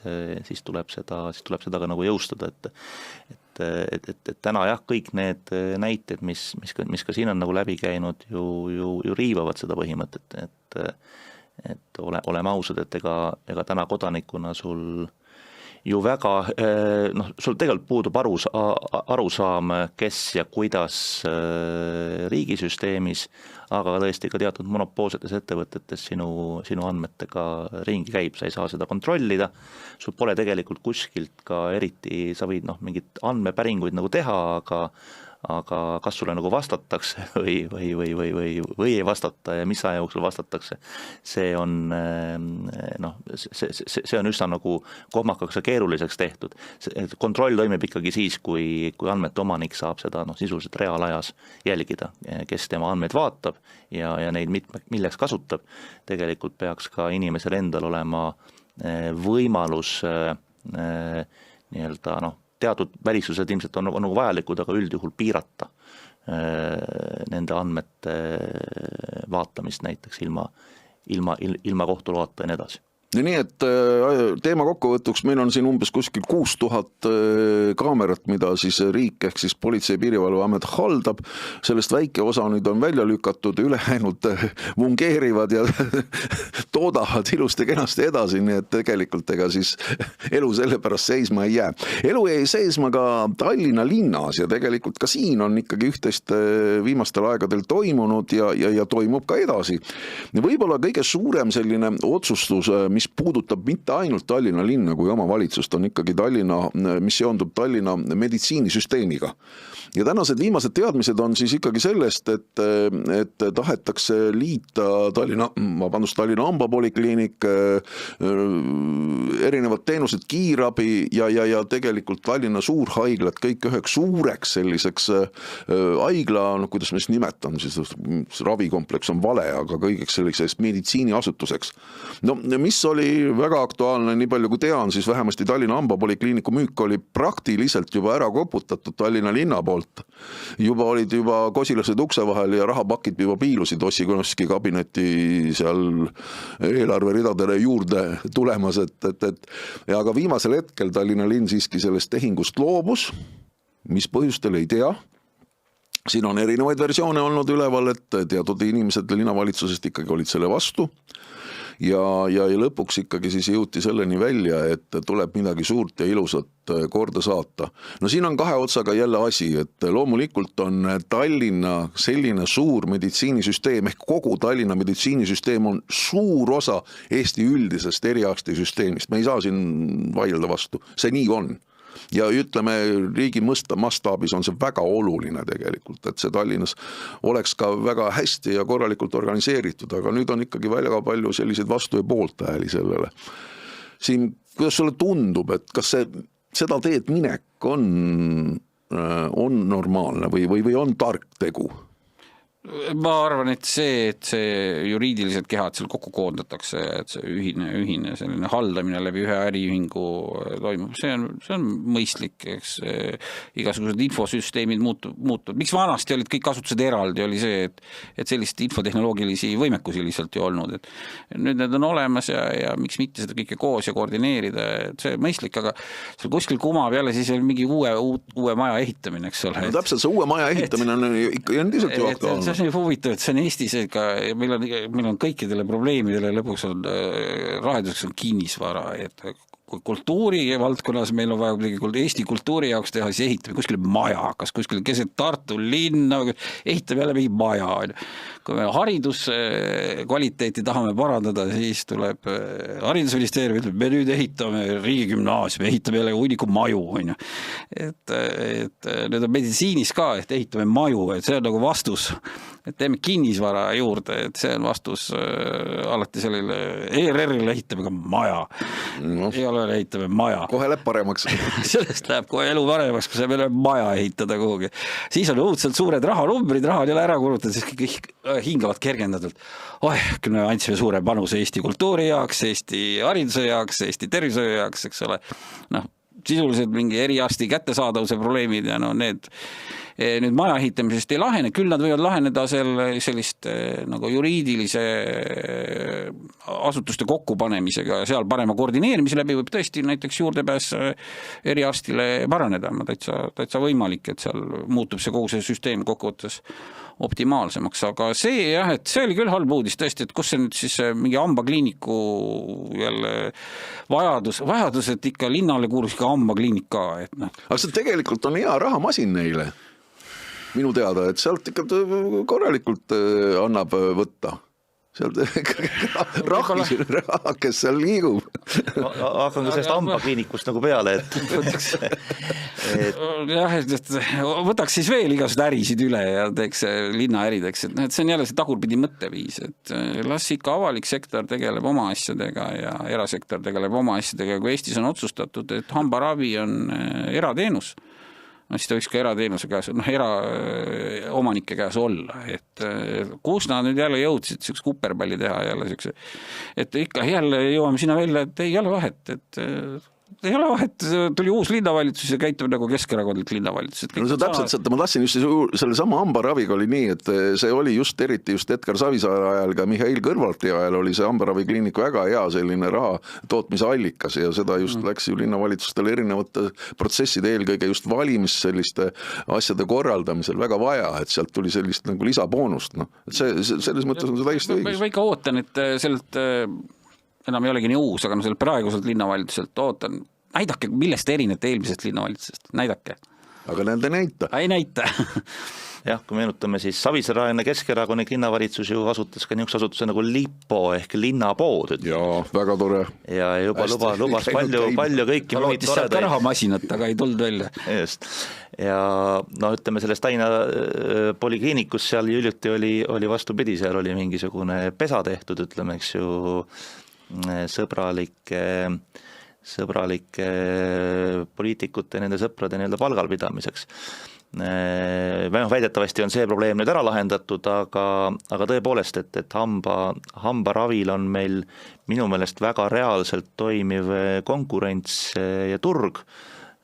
Speaker 3: tuleb seda ka nagu jõustada, et täna jah, kõik need näited, mis ka siin on nagu läbi käinud, ju riivavad seda põhimõtet, et oleme ausad, et ega täna kodanikuna sul ju väga, sul tegelikult puudub arusaam, kes ja kuidas riigisüsteemis, aga tõesti ka teatud monopoolsetes ettevõtetes sinu andmetega ringi käib, sa ei saa seda kontrollida, sul pole tegelikult kuskilt ka eriti, sa võid mingit andmepäringuid nagu teha, aga kas sulle nagu vastatakse või ei vastata ja mis aja jooksul vastatakse, see on see on üsna nagu kohmakaks ja keeruliseks tehtud. Kontroll toimib ikkagi siis, kui andmete omanik saab seda sisuliselt reaalajas jälgida, kes tema andmeid vaatab ja neid milleks kasutab. Tegelikult peaks ka inimesel endal olema võimalus nii-öelda teatud välistused ilmselt on nagu vajalikud, aga üldjuhul piirata nende andmete vaatamist näiteks ilma kohtuloata ja nii edasi.
Speaker 1: Ja nii, et teema kokkuvõtuks meil on siin umbes kuskil 6000 kaamerat, mida siis riik ehk siis Politsei- ja Piirivalveamet haldab. Sellest väike osa nüüd on välja lükatud, ülejäänud fungeerivad ja toodavad ilusti kenasti edasi, nii et tegelikult ega siis elu selle pärast seisma ei jää. Elu jäi seisma ka Tallinna linnas ja tegelikult ka siin on ikkagi üht-teist viimastel aegadel toimunud ja toimub ka edasi. Võib-olla kõige suurem selline otsustus, mis puudutab mitte ainult Tallinna linna kui omavalitsust, on ikkagi mis seondub Tallinna meditsiinisüsteemiga. Ja tänased viimased teadmised on siis ikkagi sellest, et tahetakse liita Tallinna hambapolikliinik, erinevad teenused, kiirabi ja tegelikult Tallinna suurhaiglad kõik üheks suureks selliseks haigla, kuidas me siis nimetan, siis ravikompleks on vale, aga kõigeks selliseks meditsiiniasutuseks. Mis oli väga aktuaalne, nii palju kui tean, siis vähemasti Tallinna hambapolikliiniku müük oli praktiliselt juba ära koputatud Tallinna linna poolt. Juba olid kosilased ukse vahel ja rahapakid juba piilusid Ossinovski kabineti seal eelarveridadele juurde tulemas, ja aga viimasel hetkel Tallinna linn siiski sellest tehingust loobus, mis põhjustel ei tea. Siin on erinevaid versioone olnud üleval, et teatud inimesed linnavalitsusest ikkagi olid selle vastu. Ja lõpuks ikkagi siis jõuti selleni välja, et tuleb midagi suurt ja ilusat korda saata. Siin on kahe otsaga jälle asi, et loomulikult on Tallinna selline suur meditsiinisüsteem ehk kogu Tallinna meditsiinisüsteem on suur osa Eesti üldisest eriarstisüsteemist. Me ei saa siin vaielda vastu, see nii on. Ja ütleme, riigi mastaabis on see väga oluline tegelikult, et see Tallinnas oleks ka väga hästi ja korralikult organiseeritud, aga nüüd on ikkagi väga palju selliseid vastu- ja poolthääli sellele. Siin, kuidas sulle tundub, et kas seda teed minek on normaalne või on tark tegu?
Speaker 2: Ma arvan, et see juriidilised kehad seal kokku koondatakse, et see ühine selline haldamine läbi ühe äriühingu toimub, see on mõistlik, eks igasugused infosüsteemid muutud. Miks vanasti olid kõik asutused eraldi, oli see, et sellist infotehnoloogilisi võimekusi lihtsalt ju olnud, et nüüd need on olemas ja miks mitte seda kõike koos ja koordineerida, et see mõistlik, aga seal kuskil kumab jälle siis mingi uue maja ehitamine, eks ole.
Speaker 1: No täpselt see uue maja ehitamine on ikka endiselt ju aktuaalne.
Speaker 2: See on huvitav, et see on Eestis, meil on kõikidele probleemidele lõpuks on rahenduseks on kinnisvara, et kui kultuuri valdkonnas meil on vaja Eesti kultuuri jaoks teha, siis ehitame kuskile maja, kas kuskile keset Tartu linna, ehitame jälle mingi maja. Kui me hariduskvaliteeti tahame parandada, siis tuleb haridusministeerium, ütleb, me nüüd ehitame riigigümnaasiumi, ehitame jälle hunniku maju. Et nüüd on meditsiinis ka, et ehitame maju, et see on nagu vastus. Et teeme kinnisvara juurde, et see on vastus alati sellele ERR-ile ehitame ka maja. Ei ole ehitame maja.
Speaker 1: Kohe läheb paremaks.
Speaker 2: Sellest läheb kohe elu paremaks, kui see meil on maja ehitada kuhugi. Siis on õudselt suured rahanumbrid, raha on jälle ära kulutanud, siis kõik hingavad kergendatult. Küll me andsime suure panuse Eesti kultuuri jaoks, Eesti hariduse jaoks, Eesti tervishoiu jaoks, eks ole. Sisuliselt mingi eriarsti kättesaadavuse probleemid ja need nüüd maja ehitamisest ei lahene, küll nad võivad laheneda sellist nagu juriidilise asutuste kokkupanemisega ja seal parema koordineerimise läbi võib tõesti näiteks juurdepääs eriarstile paraneda. Täitsa võimalik, et seal muutub see kogu see süsteem kokkuvõttes optimaalsemaks, aga see oli küll halb uudis tõesti, et kus see nüüd siis mingi hambakliiniku jälle vajadus, et ikka linnale kuulus ikka hambakliinik ka.
Speaker 1: Aga see tegelikult on hea rahamasin neile. Minu teada, et sealt ikka korralikult annab võtta. seal rahvis kes seal liigub.
Speaker 3: Hakkan ka sellest hambakliinikust nagu peale,
Speaker 2: jah, et võtaks siis veel igasugused ärisid üle ja teeks linnaärideks, et see on jälle see tagurpidi mõtteviis, et las ikka avalik sektor tegeleb oma asjadega ja erasektor tegeleb oma asjadega, kui Eestis on otsustatud, et hambaravi on erateenus, siis ta võiks ka erateenuse käes, eraomanike käes olla, et kus nad nüüd jälle jõudsid selleks kuperpalli teha jälle selleks, et ikka jälle jõuame sinna välja, et ei ole vahet, et ei ole vahet, tuli uus linnavalitsus ja käitub nagu keskerakondlik linnavalitsus.
Speaker 1: No see täpselt, et ma tahtsin just selle sama hambaraviga oli nii, et see oli eriti just Edgar Savisaare ajal, ka Mihhail Kõlvarti ajal oli see hambaravikliiniku väga hea selline raha tootmise allikas ja seda just läks ju linnavalitsustele erinevate protsesside eelkõige just valimis selliste asjade korraldamisel väga vaja, et sealt tuli sellist nagu lisaboonust. No. Et selles mõttes on see täiesti õigus.
Speaker 2: Ma ikka ootan, et sellelt enam ei olegi nii uus, aga sellelt praeguselt linnavalitsuselt ootan, näidake, millest erinete eelmisest linnavalitsusest, näidake.
Speaker 1: Aga nende näita.
Speaker 2: Ei näita.
Speaker 3: Jah, kui meenutame, siis Savisaare Keskerakondlik linnavalitsus ju asutas ka niisuguse asutuse nagu Lipo ehk linnapood.
Speaker 1: Jaa, väga tore.
Speaker 3: Ja juba lubas palju kõiki.
Speaker 2: Ta lootis sealt rahamasinat, aga ei tulnud välja.
Speaker 3: Just. Ja ütleme sellest Tallinna polikliinikus seal hiljuti oli vastupidi, seal oli mingisugune pesa tehtud, ütleme, eks ju, sõbralike poliitikute ja nende sõprade nii-öelda palgal pidamiseks. Väidetavasti on see probleem nüüd ära lahendatud, aga tõepoolest, et hambaravil on meil minu meelest väga reaalselt toimiv konkurents ja turg,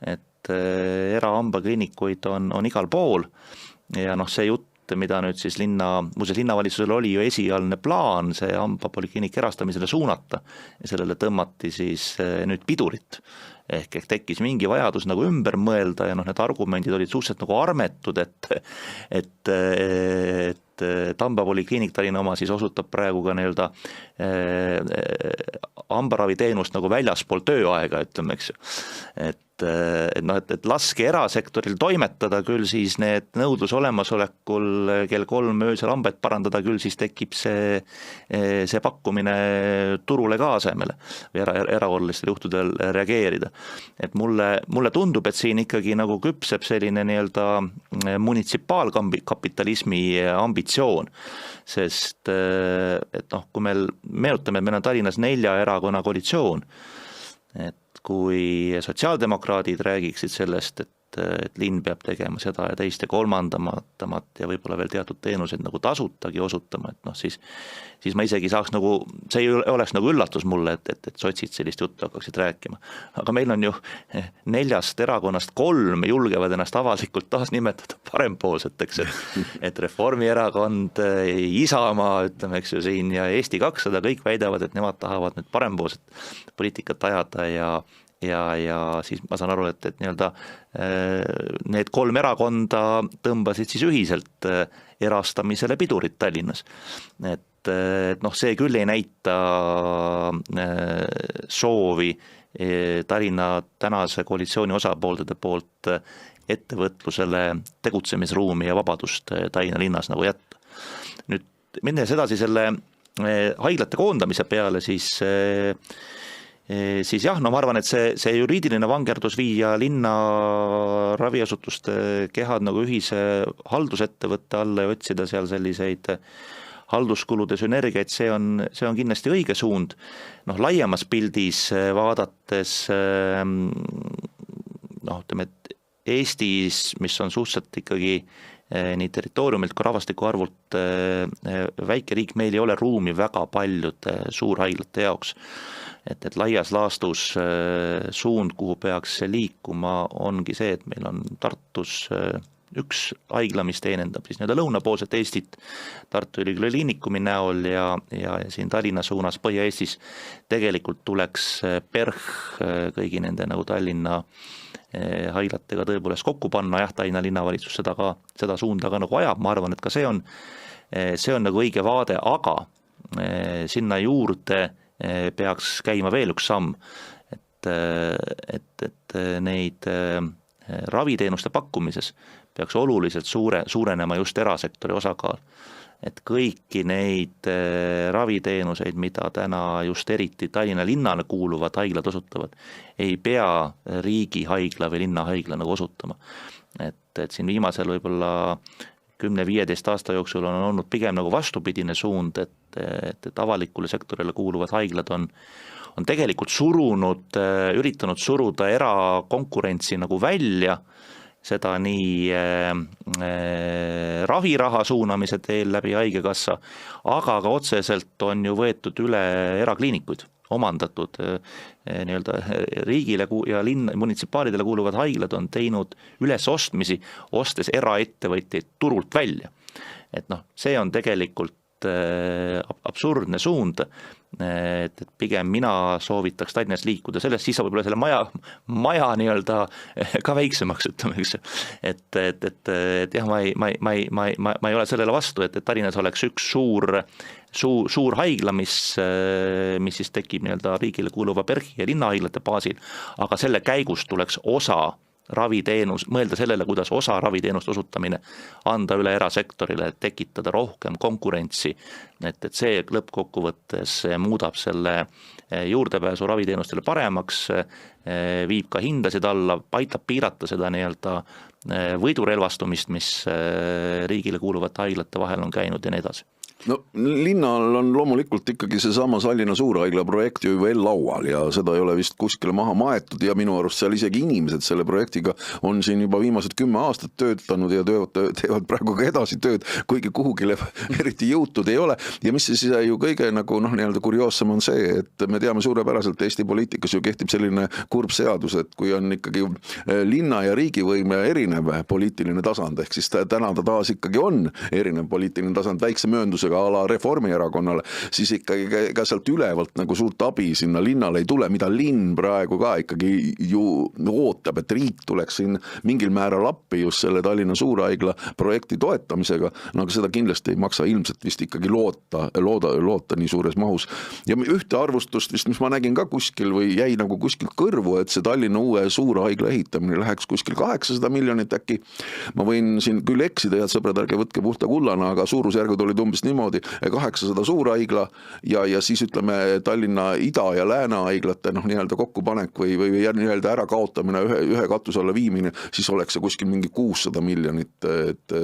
Speaker 3: et erahambakliinikuid on igal pool ja see jutt, mida nüüd siis linnavalitsusel oli ju esialgne plaan see hambapolikliinik erastamisele suunata ja sellele tõmmati siis nüüd pidurit. Ehk tekkis mingi vajadus nagu ümber mõelda ja need argumendid olid suhteliselt nagu armetud, et hambapolikliinik Tallinna oma siis osutab praegu ka nii-öelda hambaraviteenust nagu väljaspool tööaega, ütleme, eks ju. Et laske erasektoril toimetada, küll siis need nõudlus olemasolekul kell 3 öösel hambaid parandada, küll siis tekib see pakkumine turule ka asemele või erakorralistel juhtudel reageerida. Et mulle tundub, et siin ikkagi nagu küpseb selline nii-öelda munitsipaalkapitalismi ambitsioon, sest et kui meil meenutame, et meil on Tallinnas 4 erakonna koalitsioon, et kui sotsiaaldemokraadid räägiksid sellest, et linn peab tegema seda ja teist ja kolmandamatat ja võib-olla veel teatud teenuseid nagu tasutagi osutama, et siis ma isegi saaks nagu, see ei oleks nagu üllatus mulle, et sotsid sellist juttu hakkaksid rääkima. Aga meil on ju 4 erakonnast 3 julgevad ennast avalikult taas nimetada parempoolseteks, et Reformierakond, Isamaa, ütleme, eks ju siin ja Eesti 200 kõik väidavad, et nemad tahavad nüüd parempoolset poliitikat ajada ja siis ma saan aru, et nii-öelda need 3 erakonda tõmbasid siis ühiselt erastamisele pidurit Tallinnas. Et see küll ei näita soovi Tallinna tänase koalitsiooni osapoolte poolt ettevõtlusele tegutsemisruumi ja vabadust Tallinna linnas nagu jätta. Nüüd minnes edasi selle haiglate koondamise peale, siis jah, ma arvan, et see juriidiline vangerdus viia linna raviasutuste kehad nagu ühise haldusettevõtte alla ja otsida seal selliseid halduskulude sünergiaid, see on kindlasti õige suund. Laiemas pildis vaadates, ütleme, et Eestis, mis on suhteliselt ikkagi nii territooriumilt kui rahvastiku arvult väike riik, meil ei ole ruumi väga paljude suurhaiglate jaoks. Et laias laastus suund, kuhu peaks liikuma, ongi see, et meil on Tartus üks haigla, mis teenendab siis nii-öelda lõunapoolset Eestit Tartu Ülikooli Kliinikumi näol ja siin Tallinna suunas Põhja-Eestis tegelikult tuleks PERH kõigi nende nagu Tallinna haiglatega tõepoolest kokku panna, jah, Tallinna linnavalitsus seda suunda ka nagu ajab, ma arvan, et ka see on nagu õige vaade, aga sinna juurde peaks käima veel üks samm, et neid raviteenuste pakkumises peaks oluliselt suurenema just erasektori osakaal. et kõiki neid raviteenuseid, mida täna just eriti Tallinna linnale kuuluvad haiglad osutavad, ei pea riigihaigla või linnahaigla nagu osutama. Et siin viimasel võib-olla 10-15 aasta jooksul on olnud pigem nagu vastupidine suund, et avalikule sektorile kuuluvad haiglad on tegelikult üritanud suruda erakonkurentsi nagu välja, seda nii raviraha suunamise teel läbi haigekassa, aga ka otseselt on ju võetud üle erakliinikuid, omandatud nii-öelda riigile ja munitsipaalidele kuuluvad haiglad on teinud ülesostmisi, ostes eraettevõtjaid turult välja. Et see on tegelikult absurdne suund, et pigem mina soovitaks Tallinnas liikuda sellest, siis saab võib-olla selle maja nii-öelda ka väiksemaks, ütleme, eks. Et jah, ma ei ole sellele vastu, et Tallinnas oleks üks suur haigla, mis siis tekib nii-öelda riigile kuuluva PERH ja linnahaiglate baasil, aga selle käigus tuleks mõelda sellele, kuidas osa raviteenust osutamine anda üle erasektorile, et tekitada rohkem konkurentsi, et see lõppkokkuvõttes muudab selle juurdepääsu raviteenustele paremaks, viib ka hindasid alla, aitab piirata seda nii-öelda võidurelvastumist, mis riigile kuuluvate haiglate vahel on käinud ja nii edasi.
Speaker 1: No linnal on loomulikult ikkagi seesama Tallinna Suurhaigla projekt ju veel laual ja seda ei ole vist kuskile maha maetud ja minu arust seal isegi inimesed selle projektiga on siin juba viimased 10 aastat töötanud ja teevad praegu ka edasi tööd, kuigi kuhugile eriti jõutud ei ole. Ja mis siis ju kõige nagu nii-öelda kurioossem on see, et me teame suurepäraselt Eesti poliitikas ju kehtib selline kurb seadus, et kui on ikkagi linna ja riigivõime erinev poliitiline tasand, ehk siis täna ta taas ikkagi on erinev poliitiline tasand väikse mööndusega ala Reformierakonnale, siis ikkagi ka sealt ülevalt nagu suurt abi sinna linnale ei tule, mida linn praegu ka ikkagi ju ootab, et riik tuleks siin mingil määral appi just selle Tallinna Suurhaigla projekti toetamisega, aga seda kindlasti ei maksa ilmselt vist ikkagi loota nii suures mahus. Ja ühte arvustust vist, mis ma nägin ka kuskil või jäi nagu kuskilt kõrvu, et see Tallinna uue Suurhaigla ehitamine läheks kuskil 800 miljonit äkki. Ma võin siin küll eksida, head sõbrad, ärge võtke puhta kullana, aga suurusjärgud olid umbes niimoodi, 800 suurhaigla ja siis ütleme Tallinna ida- ja läänehaiglate nii-öelda kokkupanek või nii-öelda ära kaotamine, ühe katuse alla viimine, siis oleks see kuskil mingi 600 miljonit, et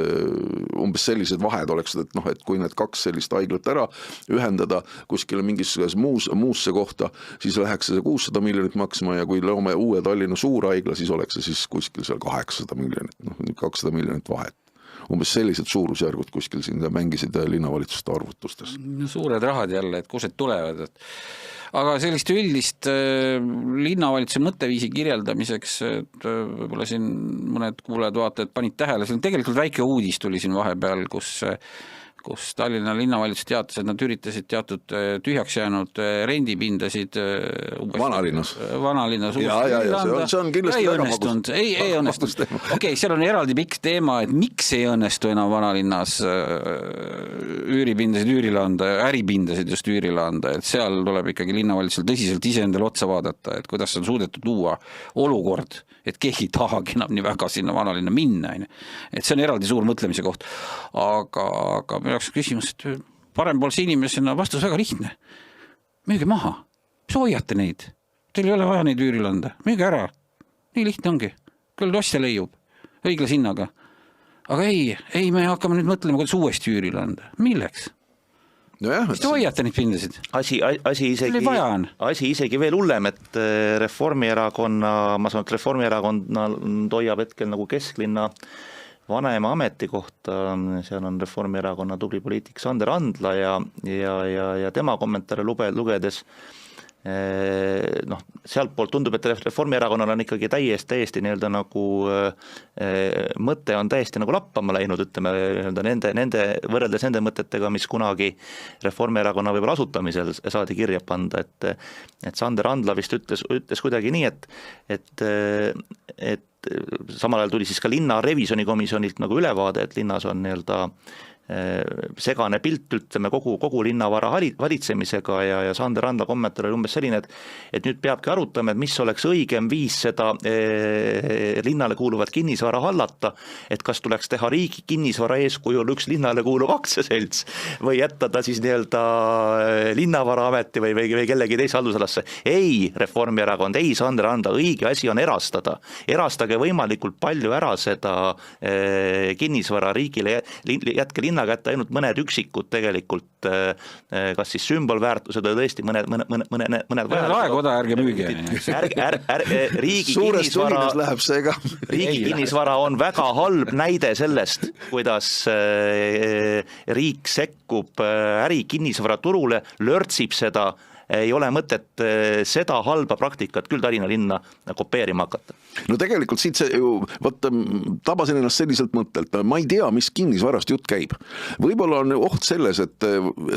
Speaker 1: umbes sellised vahed oleks, et kui need 2 sellist haiglat ära ühendada kuskile mingisuguses muusse kohta, siis läheks see 600 miljonit maksma ja kui loome uue Tallinna Suurhaigla, siis oleks see siis kuskil seal 800 miljonit, 200 miljonit vahet. Umbes sellised suurusjärgud kuskil siin mängisid linnavalitsuste arvutustes.
Speaker 2: Suured rahad jälle, et kus need tulevad. Aga sellist üldist linnavalitsuse mõtteviisi kirjeldamiseks, et võib-olla siin mõned kuulajad vaatajad panid tähele, see on tegelikult väike uudis tuli siin vahepeal, kus Tallinna linnavalitsus teatas, et nad üritasid teatud tühjaks jäänud rendipindasid
Speaker 1: Vanalinnas. See on kindlasti
Speaker 2: väga õnnestunud. Ei õnnestunud. Okei, seal on eraldi pikk teema, et miks ei õnnestu enam vanalinnas üüripindasid üürile anda, äripindasid just üürile anda, et seal tuleb ikkagi linnavalitsusel tõsiselt ise endale otsa vaadata, et kuidas on suudetud luua olukord, et keegi ei tahagi enam nii väga sinna vanalinna minna. Et see on eraldi suur mõtlemise koht. Aga me oleks küsimus, et parempoolse inimesena vastus väga lihtne. Müüge maha. Mis hoiate neid? Teil ei ole vaja neid üüril anda. Müüge ära. Nii lihtne ongi. Küll ostja leiub. Õiglase hinnaga. Aga ei, me hakkame nüüd mõtlema, kuidas uuesti üüril anda. Milleks? Mis te hoiate neid pindasid?
Speaker 3: Asi isegi veel hullem, et ma saan, et Reformierakonna hoiab hetkel nagu kesklinna vanema ametikohta, seal on Reformierakonna tubli poliitik Sander Andla ja tema kommentaare lugedes sealt poolt tundub, et Reformierakonnal on ikkagi täiesti nii-öelda nagu mõte on täiesti nagu lappama läinud, ütleme nende võrreldes nende mõtetega, mis kunagi Reformierakonna võib-olla asutamisel saadi kirja panda, et Sander Andla vist ütles kuidagi nii, et samal ajal tuli siis ka linna revisjonikomisjonilt nagu ülevaade, et linnas on nii-öelda segane pilt, ütleme, kogu linnavara valitsemisega ja Sander Randla kommentaar oli umbes selline, et nüüd peabki arutama, et mis oleks õigem viis seda linnale kuuluvat kinnisvara hallata, et kas tuleks teha riigi kinnisvara eeskujul üks linnale kuuluv aktsiaselts või jätta ta siis nii-öelda linnavaraameti või kellegi teise haldusalasse. Ei, Reformierakond, ei Sander Randla, õige asi on erastada. Erastage võimalikult palju ära seda kinnisvara riigile, jätke linna kätte ainult mõned üksikud tegelikult, kas siis sümbolväärtused või tõesti mõned
Speaker 2: raekoda ärge müüge.
Speaker 3: Riigi
Speaker 1: suures tulinas läheb see ka.
Speaker 3: Riigi kinnisvara on väga halb näide sellest, kuidas riik sekkub äri kinnisvara turule, lörtsib seda, ei ole mõtet seda halba praktikat küll Tallinna linna kopeerima hakata.
Speaker 1: No tegelikult siit see ju, tabasin ennast selliselt mõttelt, ma ei tea, mis kinnisvarast jutt käib. Võib-olla on oht selles, et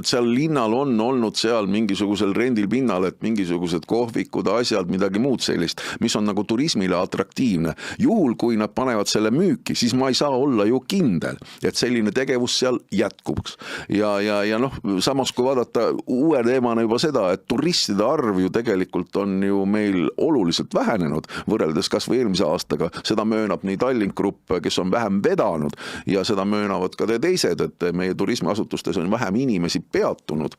Speaker 1: seal linnal on olnud seal mingisugusel rendil pinnal, et mingisugused kohvikud, asjad, midagi muud sellist, mis on nagu turismile atraktiivne. Juhul, kui nad panevad selle müüki, siis ma ei saa olla ju kindel, et selline tegevus seal jätkuks. Ja noh, samas kui vaadata uue teemana juba seda, et turistide arv ju tegelikult on ju meil oluliselt vähenenud võrreldes kas või eelmise aastaga. Seda möönab nii Tallink Grupp, kes on vähem vedanud ja seda möönavad ka teised, et meie turismiasutustes on vähem inimesi peatunud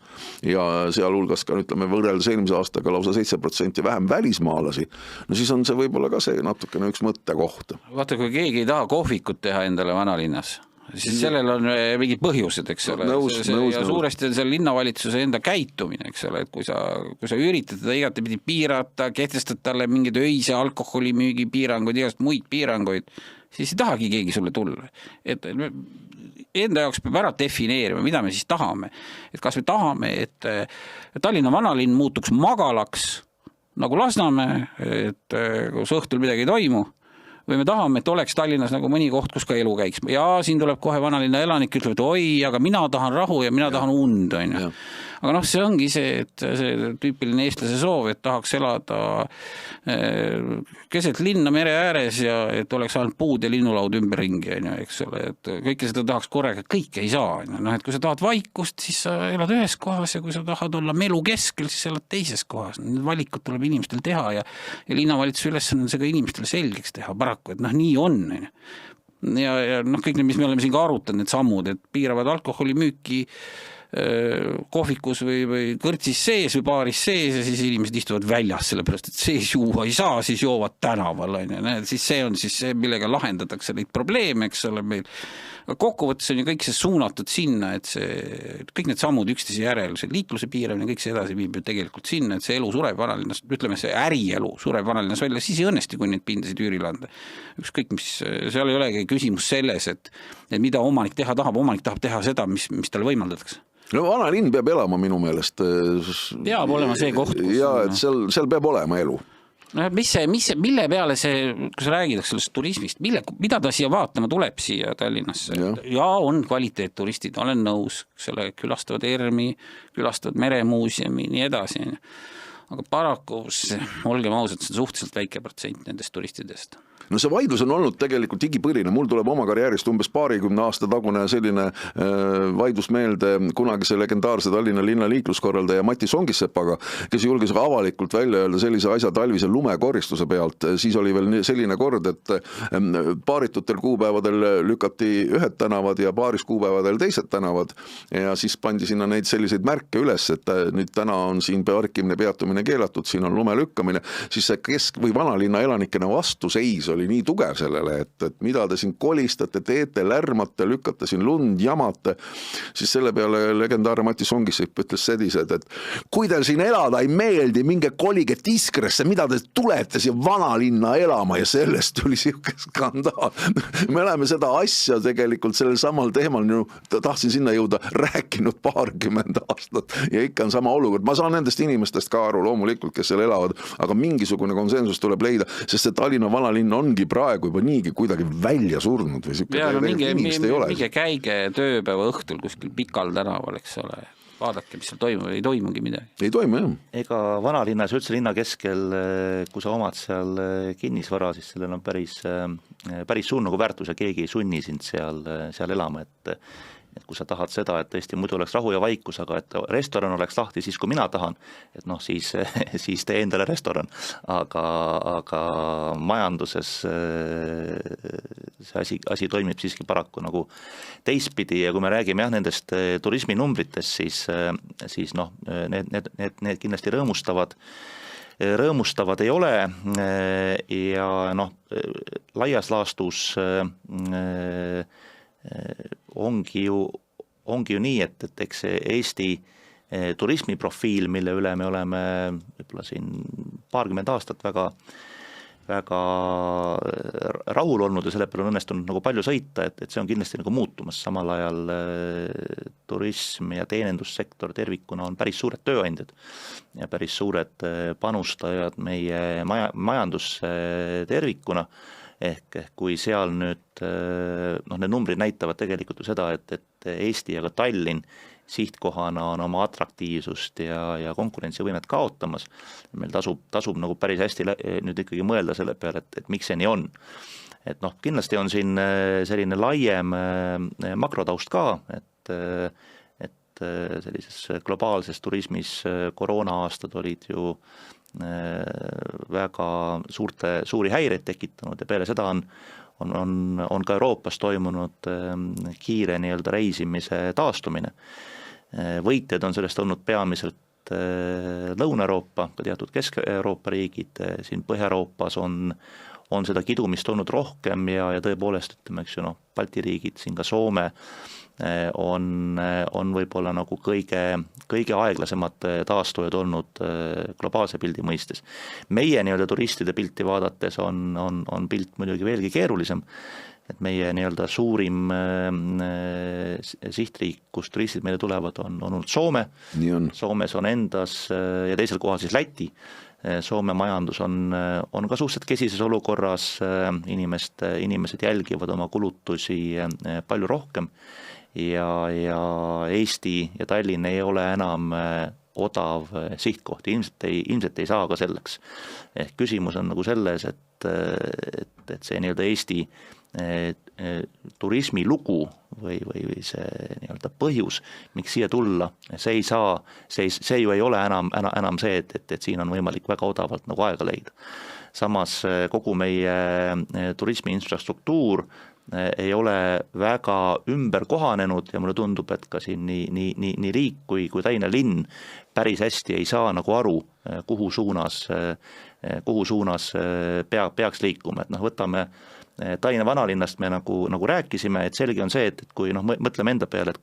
Speaker 1: ja sealhulgas ka ütleme võrreldes eelmise aastaga lausa 7% vähem välismaalasi. No siis on see võib-olla ka see natukene üks mõttekoht.
Speaker 2: Vaata, kui keegi ei taha kohvikut teha endale vanalinnas, siis sellel on mingid põhjused, eks ole. Ja suuresti on seal linnavalitsuse enda käitumine, eks ole, et kui sa üritad teda igatepidi piirata, kehtestad talle mingid öise alkoholimüügi piiranguid, igast muid piiranguid, siis ei tahagi keegi sulle tulla. Et enda jaoks peab ära defineerima, mida me siis tahame. Et kas me tahame, et Tallinna vanalinn muutuks magalaks nagu Lasnamäe, et kus õhtul midagi ei toimu, või me tahame, et oleks Tallinnas nagu mõni koht, kus ka elu käiks. Ja siin tuleb kohe vanalinna elanik, ütleb, et oi, aga mina tahan rahu ja mina tahan und. Aga noh, see ongi see, et see tüüpiline eestlase soov, et tahaks elada keset linna mere ääres ja et oleks ainult puud ja linnulaud ümberringi, eks ole, et kõike seda tahaks korraga, kõike ei saa. No, et kui sa tahad vaikust, siis sa elad ühes kohas ja kui sa tahad olla melu keskel, siis elad teises kohas. Need valikud tuleb inimestel teha ja linnavalitsuse ülesanne on see ka inimestele selgeks teha paraku, et noh, nii on. Ja noh, kõik need, mis me oleme siin ka arutanud, need sammud, et piiravad alkoholimüüki kohvikus või kõrtsis sees või baaris sees ja siis inimesed istuvad väljas, sellepärast et sees juua ei saa, siis joovad tänaval. Siis see on siis see, millega lahendatakse neid probleeme, eks ole meil. Kokkuvõttes on ju kõik see suunatud sinna, et kõik need sammud üksteise järel, see liikluse piiramine, kõik see edasi viib ju tegelikult sinna, et see elu sureb vanalinnas, ütleme see ärielu sureb vanalinnas välja, siis ei õnnesti, kui neid pindasid üürile anda. Ükskõik, mis, seal ei olegi küsimus selles, et mida omanik teha tahab teha seda, mis talle võimaldatakse.
Speaker 1: No vanalinn peab elama minu meelest.
Speaker 2: Peab olema see koht, kus...
Speaker 1: Ja, et seal peab olema elu.
Speaker 2: Mille peale see, kui sa räägid sellest turismist, mida ta siia vaatama tuleb siia Tallinnasse? Ja on kvaliteetturistid, olen nõus, külastavad ERM-i, külastavad Meremuuseumi, nii edasi. Aga paraku, olgem ausad, see on suhteliselt väike protsent nendest turistidest.
Speaker 1: No see vaidlus on olnud tegelikult igipõline. Mul tuleb oma karjäärist umbes 20 aasta tagune selline vaidlus meelde kunagi see legendaarse Tallinna linna liikluskorraldaja Mati Songissepaga, kes julges avalikult välja öelda sellise asja talvise lumekoristuse pealt. Siis oli veel selline kord, et paaritutel kuupäevadel lükati ühed tänavad ja paaris kuupäevadel teised tänavad ja siis pandi sinna neid selliseid märke üles, et nüüd täna on siin parkimine, peatumine keelatud, siin on lume lükkamine, siis see kesk- või vanalinna elanikena vastuseis oli nii tugev sellele, et mida te siin kolistate, teete, lärmate, lükkate siin lund, jamate, siis selle peale legendaarne Mati Songissepp ütles sedised, et kui teil siin elada ei meeldi, minge kolige Tiskresse, mida te tulete siia vanalinna elama ja sellest tuli siuke skandaal. Me oleme seda asja tegelikult sellel samal teemal, tahtsin sinna jõuda, rääkinud 20 aastat ja ikka on sama olukord. Ma saan nendest inimestest ka aru loomulikult, kes seal elavad, aga mingisugune konsensus tuleb leida, sest see Tallinna vanalinn ongi praegu juba niigi kuidagi välja surnud või
Speaker 2: minge käige tööpäeva õhtul kuskil Pikal tänaval, eks ole, vaadake, mis seal toimub, ei toimugi midagi.
Speaker 1: Ei toimu, jah.
Speaker 3: Ega vanalinnas üldse linna keskel, kui sa omad seal kinnisvara, siis sellel on päris suur nagu väärtus ja keegi ei sunni sind seal elama, et et kui sa tahad seda, et tõesti muidu oleks rahu ja vaikus, aga et restoran oleks lahti siis, kui mina tahan, et noh, siis tee endale restoran, aga majanduses see asi toimib siiski paraku nagu teistpidi ja kui me räägime jah, nendest turisminumbritest, siis noh, need kindlasti rõõmustavad ei ole ja noh, laias laastus ongi ju nii, et eks see Eesti turismiprofiil, mille üle me oleme võib-olla siin paarkümmend aastat väga rahul olnud ja selle peale on õnnestunud nagu palju sõita, et see on kindlasti nagu muutumas, samal ajal turism ja teenindussektor tervikuna on päris suured tööandjad ja päris suured panustajad meie majandusse tervikuna, ehk kui seal nüüd, noh need numbrid näitavad tegelikult ju seda, et Eesti ja ka Tallinn sihtkohana on oma atraktiivsust ja konkurentsivõimet kaotamas. Meil tasub nagu päris hästi nüüd ikkagi mõelda selle peale, et miks see nii on. Et noh, kindlasti on siin selline laiem makrotaust ka, et sellises globaalses turismis koroona-aastad olid ju väga suuri häireid tekitanud ja peale seda on ka Euroopas toimunud kiire nii-öelda reisimise taastumine. Võitjad on sellest olnud peamiselt Lõuna-Euroopa, ka teatud Kesk-Euroopa riigid, siin Põhja-Euroopas on seda kidumist olnud rohkem ja tõepoolest, ütleme, eks ju, Balti riigid, siin ka Soome on võib-olla nagu kõige aeglasemad taastujad olnud globaalse pildi mõistes. Meie nii-öelda turistide pilti vaadates on pilt muidugi veelgi keerulisem, et meie nii-öelda suurim sihtriik, kus turistid meile tulevad, on olnud Soome. Soomes on endas ja teisel kohal siis Läti. Soome majandus on ka suhteliselt kesises olukorras, inimesed jälgivad oma kulutusi palju rohkem ja Eesti ja Tallinn ei ole enam odav sihtkoht, ilmselt ei saa ka selleks. Ehk küsimus on nagu selles, et see nii-öelda Eesti turismilugu või see nii-öelda põhjus, miks siia tulla, see ju ei ole enam see, et siin on võimalik väga odavalt nagu aega leida. Samas kogu meie turismi infrastruktuur ei ole väga ümber kohanenud ja mulle tundub, et ka siin nii riik kui Tallinna linn päris hästi ei saa nagu aru, kuhu suunas peaks liikuma, et võtame Tallinna vanalinnast me nagu rääkisime, et selge on see, et kui mõtleme enda peale, et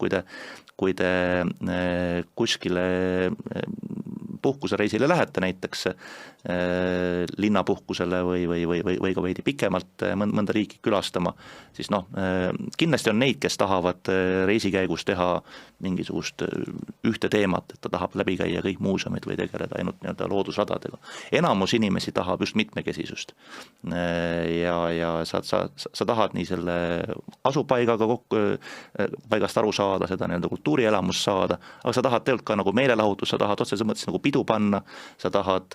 Speaker 3: kui te kuskile puhkusereisile lähete näiteks linnapuhkusele või ka veidi pikemalt mõnda riiki külastama, siis kindlasti on neid, kes tahavad reisi käigus teha mingisugust ühte teemat, et ta tahab läbi käia kõik muuseumid või tegeleda ainult nii-öelda loodusradadega. Enamus inimesi tahab just mitmekesisust ja sa tahad nii selle paigast aru saada, seda nii-öelda kultuurielamust saada, aga sa tahad tegelikult ka nagu meelelahutus, sa tahad otseses mõttes nagu pidu panna, sa tahad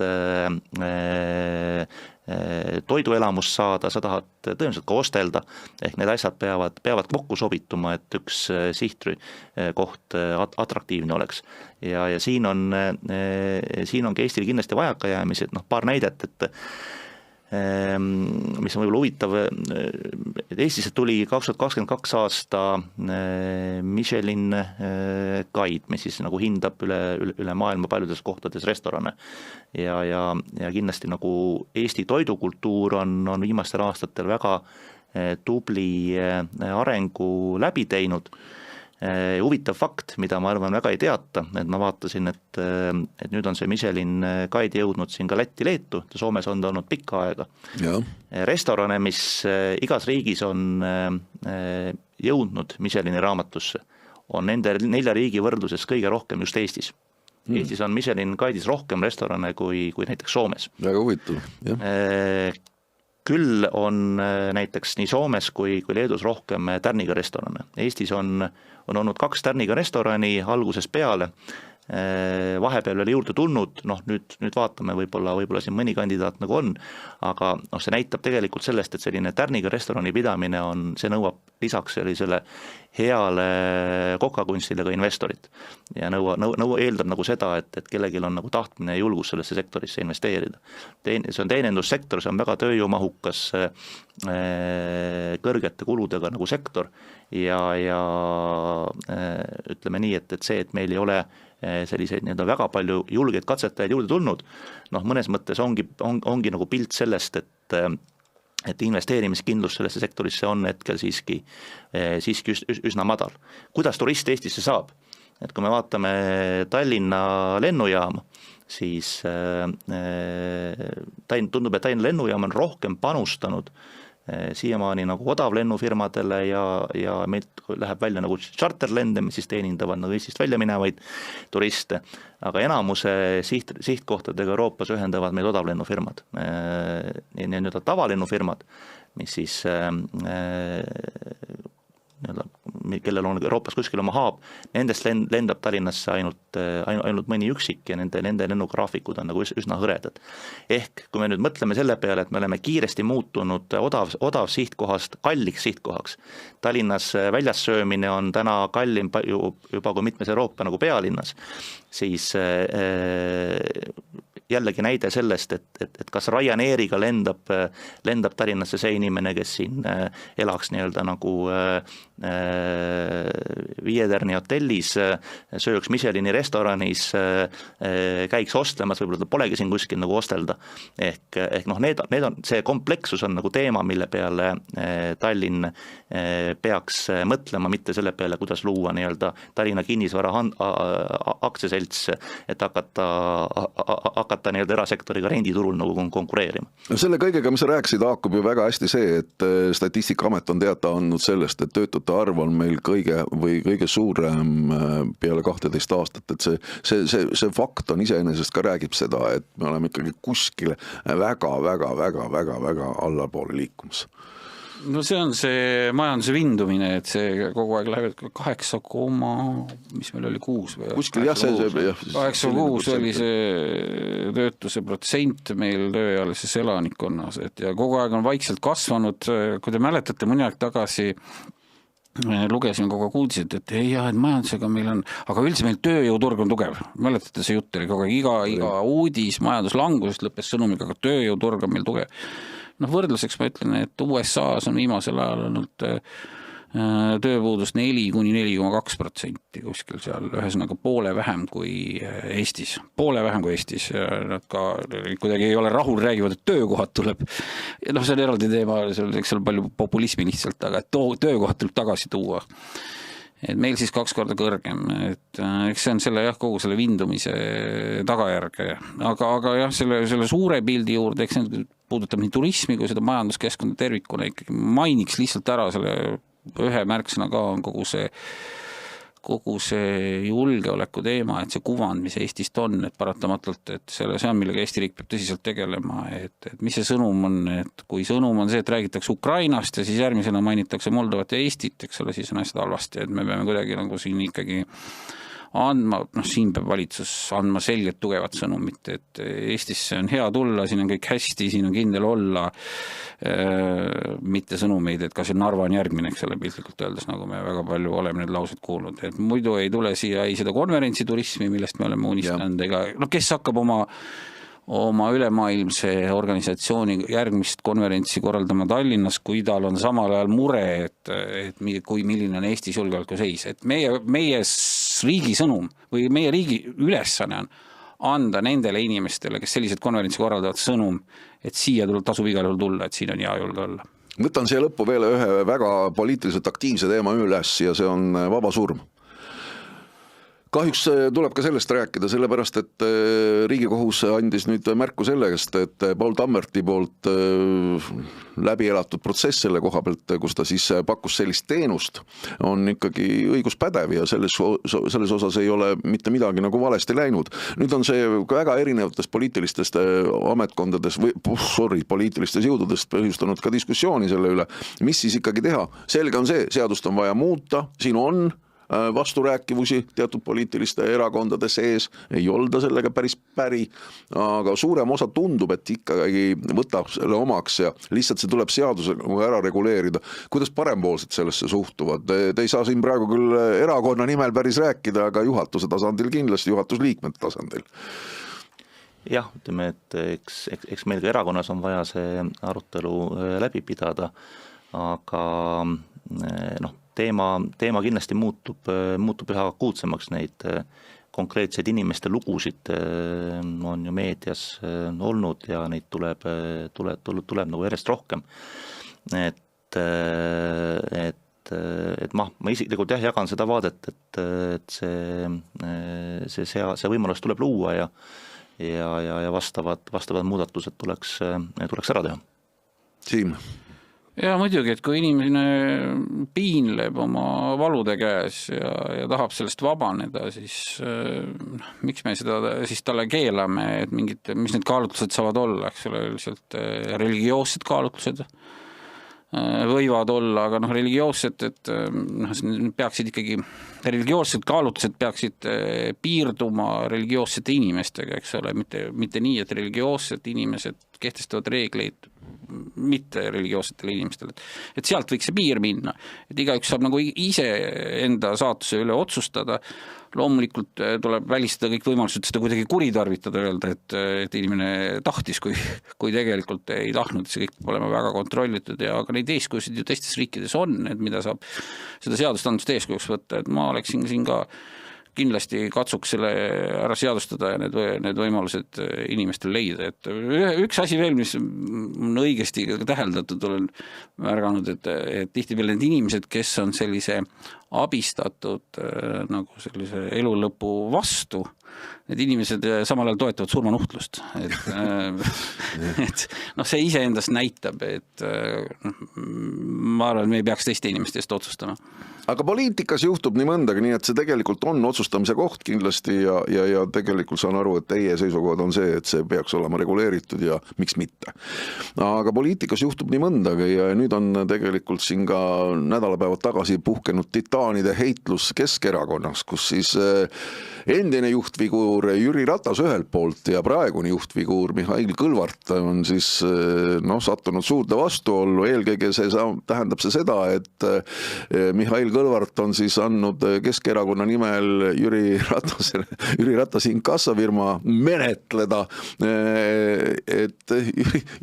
Speaker 3: toiduelamust saada, sa tahad tõenäoliselt ka ostelda, ehk need asjad peavad kokku sobituma, et üks sihtkoht atraktiivne oleks. Ja siin ongi Eestil kindlasti vajakajäämised, paar näidet, et mis on võib-olla huvitav, et Eestisse tuli 2022 aasta Michelin guide, mis siis nagu hindab üle maailma paljudes kohtades restorane ja kindlasti nagu Eesti toidukultuur on viimastel aastatel väga tubli arengu läbi teinud. Huvitav fakt, mida ma arvan väga ei teata, et ma vaatasin, et nüüd on see Michelin guide jõudnud siin ka Lätti, Leetu, Soomes on ta olnud pikka aega. Ja. Restorane, mis igas riigis on jõudnud Michelini raamatusse, on nende 4 riigi võrdluses kõige rohkem just Eestis. Eestis on Michelin guide'is rohkem restorane kui näiteks Soomes.
Speaker 1: Väga huvitav, jah.
Speaker 3: Küll on näiteks nii Soomes kui Leedus rohkem tärniga restorane. Eestis on olnud 2 tärniga restorani alguses peale, vahepeal oli juurde tulnud, nüüd vaatame, võib-olla siin mõni kandidaat nagu on, aga see näitab tegelikult sellest, et selline tärniga restorani pidamine see nõuab lisaks sellisele heale kokakunstile ka investorit ja eeldab nagu seda, et kellelgi on nagu tahtmine ja julgus sellesse sektorisse investeerida. See on teenindussektor, see on väga tööjõumahukas, kõrgete kuludega nagu sektor ja ütleme nii, et see, et meil ei ole selliseid nii-öelda väga palju julgeid katsetajaid juurde tulnud, mõnes mõttes ongi nagu pilt sellest, et investeerimiskindlus sellesse sektorisse on hetkel siiski üsna madal. Kuidas turist Eestisse saab? Et kui me vaatame Tallinna lennujaama, siis tundub, et Tallinna lennujaam on rohkem panustanud siiamaani nagu odavlennufirmadele ja meilt läheb välja nagu charterlende, mis siis teenindavad nagu Eestist välja minevaid turiste, aga enamuse sihtkohtadega Euroopas ühendavad meid odavlennufirmad. Nii-öelda tavalennufirmad, mis siis kellel on Euroopas kuskil oma haab, nendest lendab Tallinnasse ainult mõni üksik ja nende lennugraafikud on nagu üsna hõredad. Ehk kui me nüüd mõtleme selle peale, et me oleme kiiresti muutunud odav sihtkohast kalliks sihtkohaks. Tallinnas väljas söömine on täna kallim juba kui mitmes Euroopa nagu pealinnas, siis jällegi näide sellest, et kas Ryanairiga lendab Tallinnasse see inimene, kes siin elaks nii-öelda nagu Viederni hotellis, sööks Michelini restoranis, käiks ostlemas, võib-olla ta polegi siin kuskil nagu ostelda. Ehk need on, see komplekssus on nagu teema, mille peale Tallinn peaks mõtlema, mitte selle peale, kuidas luua nii-öelda Tallinna kinnisvara aktsiaselts, et hakata nii-öelda erasektoriga renditurul nagu konkureerima.
Speaker 1: Selle kõigega, mis sa rääkisid, haakub ju väga hästi see, et Statistikaamet on teata andnud sellest, et töötute arv on meil kõige suurem peale 12 aastat, et see fakt on iseenesest ka räägib seda, et me oleme ikkagi kuskile väga allapoole liikumas.
Speaker 2: No see on see majanduse vindumine, et see kogu aeg läheb 8, mis meil oli 6 või?
Speaker 1: Kuskil jah,
Speaker 2: 8,6 oli see töötuse protsent meil tööealises elanikkonnas, et ja kogu aeg on vaikselt kasvanud, kui te mäletate mõni aeg tagasi, lugesime kogu aeg uudised, et majandusega meil on, aga üldse meil tööjõuturg on tugev. Mäletate, see jutt oli kogu aeg iga uudis majanduslangusest lõppes sõnumiga, aga tööjõuturg on meil tugev. Võrdluseks ma ütlen, et USA-s on viimasel ajal olnud tööpuudus 4–4,2% kuskil seal, ühesõnaga poole vähem kui Eestis. Nad ka kuidagi ei ole rahul, räägivad, et töökohad tuleb. Ja see on eraldi teema, seal palju populismi lihtsalt, aga töökohad tuleb tagasi tuua. Et meil siis 2 korda kõrgem, et eks see on kogu selle vindumise tagajärg, aga jah, selle suure pildi juurde, eks see puudutab nii turismi kui seda majanduskeskkonda tervikuna, ikkagi mainiks lihtsalt ära selle ühe märksõna ka on kogu see julgeoleku teema, et see kuvand, mis Eestist on, et paratamatult, et see on, millega Eesti riik peab tõsiselt tegelema, et mis see sõnum on, et kui sõnum on see, et räägitakse Ukrainast ja siis järgmisena mainitakse Moldovat ja Eestit, eks ole, siis on asjad halvasti, et me peame kuidagi nagu siin ikkagi andma, siin peab valitsus andma selget tugevat sõnumit, et Eestisse on hea tulla, siin on kõik hästi, siin on kindel olla, mitte sõnumeid, et kas Narva on järgmine, eks ole, piltlikult öeldes, nagu me väga palju oleme need laused kuulnud, et muidu ei tule siia seda konverentsiturismi, millest me oleme unistanud, ega kes hakkab oma ülemaailmse organisatsiooni järgmist konverentsi korraldama Tallinnas, kui tal on samal ajal mure, et kui milline on Eestis julgeolekuseis. Et meie riigi sõnum või meie riigi ülesanne on anda nendele inimestele, kes sellised konverentsi korraldavad sõnum, et siia tasub igal juhul tulla, et siin on hea julge olla.
Speaker 1: Võtan siia lõppu veel ühe väga poliitiliselt aktiivse teema üles ja see on vaba surm. Kahjuks tuleb ka sellest rääkida, sellepärast, et Riigikohus andis nüüd märku sellest, et Paul Tammerti poolt läbi elatud protsess selle koha pealt, kus ta siis pakkus sellist teenust, on ikkagi õiguspädev ja selles osas ei ole mitte midagi nagu valesti läinud. Nüüd on see väga erinevates poliitilistest ametkondades poliitilistes jõududest põhjustanud ka diskussiooni selle üle, mis siis ikkagi teha. Selge on see, seadust on vaja muuta, siin on vasturääkivusi teatud poliitiliste erakondade sees, ei olda sellega päris päri, aga suurem osa tundub, et ikkagi võtab selle omaks ja lihtsalt see tuleb seadusega ära reguleerida. Kuidas parempoolsed sellesse suhtuvad? Te ei saa siin praegu küll erakonna nimel päris rääkida, aga juhatuse tasandil kindlasti, juhatusliikmete tasandil.
Speaker 3: Jah, ütleme, et eks meil ka erakonnas on vaja see arutelu läbi pidada, aga teema kindlasti muutub üha akuutsemaks, neid konkreetseid inimeste lugusid on ju meedias olnud ja neid tuleb nagu järjest rohkem. Et ma isiklikult jagan seda vaadet, et see võimalus tuleb luua ja vastavad muudatused tuleks ära teha.
Speaker 1: Siim?
Speaker 2: Ja muidugi, et kui inimene piinleb oma valude käes ja tahab sellest vabaneda, siis miks me seda siis talle keelame, et mingid, mis need kaalutlused saavad olla, eks ole, lihtsalt religioossed kaalutlused võivad olla, aga religioossed, et peaksid ikkagi, religioossed kaalutlused peaksid piirduma religioossete inimestega, eks ole, mitte nii, et religioossed inimesed kehtestavad reegleid mitte religioossetele inimestele, et sealt võiks see piir minna, et igaüks saab nagu ise enda saatuse üle otsustada, loomulikult tuleb välistada kõik võimalused seda kuidagi kuritarvitada, öelda, et inimene tahtis, kui tegelikult ei tahtnud, see kõik peab olema väga kontrollitud ja aga neid eeskujusid ju teistes riikides on, et mida saab seda seadustandlust eeskujuks võtta, et ma oleksin siin ka kindlasti katsuks selle ära seadustada ja need võimalused inimestel leida. Et üks asi veel, mis on õigesti täheldatud, olen märganud, et tihti veel need inimesed, kes on sellise abistatud nagu sellise elu lõpu vastu, need inimesed samal ajal toetavad surmanuhtlust. Et see iseendast näitab, et ma arvan, et me ei peaks teiste inimeste eest otsustama.
Speaker 1: Aga poliitikas juhtub nii mõndagi, nii et see tegelikult on otsustamise koht kindlasti ja tegelikult saan aru, et teie seisukohad on see, et see peaks olema reguleeritud ja miks mitte. Aga poliitikas juhtub nii mõndagi ja nüüd on tegelikult siin ka nädalapäevad tagasi puhkenud titaanide heitlus Keskerakonnas, kus siis endine juhtfiguur Jüri Ratas ühelt poolt ja praegune juhtfiguur Mihhail Kõlvart on siis sattunud suurde vastuollu. Eelkõige see tähendab see seda, et Mihhail Kõlvart on siis andnud Keskerakonna nimel Jüri Ratase inkassofirma menetleda, et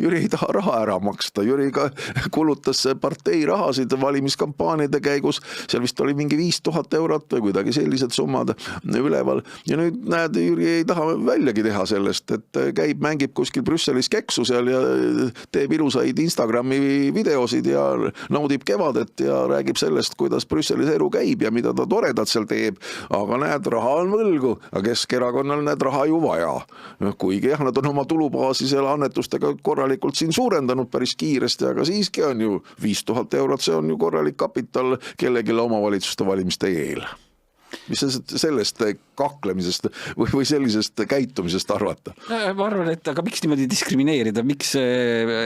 Speaker 1: Jüri ei taha raha ära maksta. Jüri ka kulutas partei rahasid valimiskampaaniade käigus, seal vist oli mingi 5000 eurot või kuidagi sellised summad üleval ja nüüd näed, Jüri ei taha väljagi teha sellest, et käib, mängib kuskil Brüsselis keksu seal ja teeb ilusaid Instagrami videosid ja naudib kevadet ja räägib sellest, kuidas Brüsselis elu käib ja mida ta toredat seal teeb, aga näed, raha on võlgu, aga Keskerakonnal näed raha ju vaja. Kuigi jah, nad on oma tulubaasi selle annetustega korralikult siin suurendanud päris kiiresti, aga siiski on ju 5000 eurot, see on ju korralik kapital kellegile omavalitsuste valimiste eel. Mis sellest kaklemisest või sellisest käitumisest arvata?
Speaker 2: Ma arvan, et aga miks niimoodi diskrimineerida, miks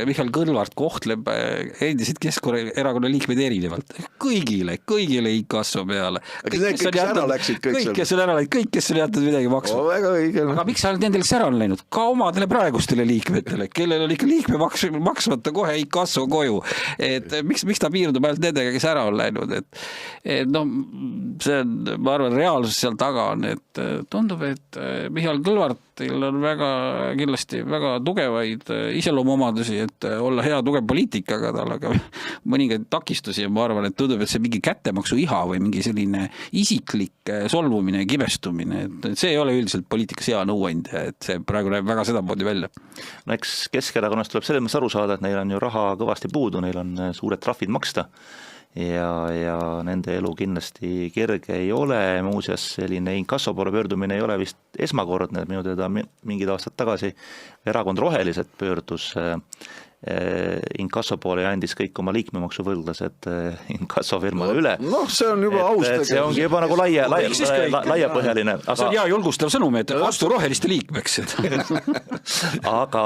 Speaker 2: Mihhail Kõlvart kohtleb endiselt Keskerakonna liikmeid erinevalt? Kõigile inkasso peale.
Speaker 1: Kõik, kes ära läksid,
Speaker 2: kõik, kes on jätnud midagi maksma. Aga miks sa nendel ära on läinud? Ka omadele praegustele liikmetele, kellel on ikka liikme maksmata kohe inkasso koju. Et miks ta piirdub ainult nendega, kes ära on läinud? See on, ma arvan, reaalsus seal taga on, et tundub, et Mihhail Kõlvartil on kindlasti väga tugevaid iseloomuomadusi, et olla hea tugev poliitik, aga tal aga mõningaid takistusi ja ma arvan, et tundub, et see mingi kättemaksu iha või mingi selline isiklik solvumine ja kibestumine, et see ei ole üldiselt poliitikas hea nõuandja, et see praegu näeb väga sedamoodi välja.
Speaker 3: No eks Keskerakonnast tuleb selles mõttes aru saada, et neil on ju raha kõvasti puudu, neil on suured trahvid maksta ja nende elu kindlasti kerge ei ole, muuseas selline inkassopore pöördumine ei ole vist esmakordne, minu teada mingid aastad tagasi erakond Rohelised pöördus inkassopoole ja andis kõik oma liikmemaksuvõlglased inkassofirmale üle.
Speaker 1: Noh, see on juba aus
Speaker 3: tegevus. See ongi juba nagu laiapõhjaline.
Speaker 2: See on hea julgustav sõnum, et astu roheliste liikmeks.
Speaker 3: Aga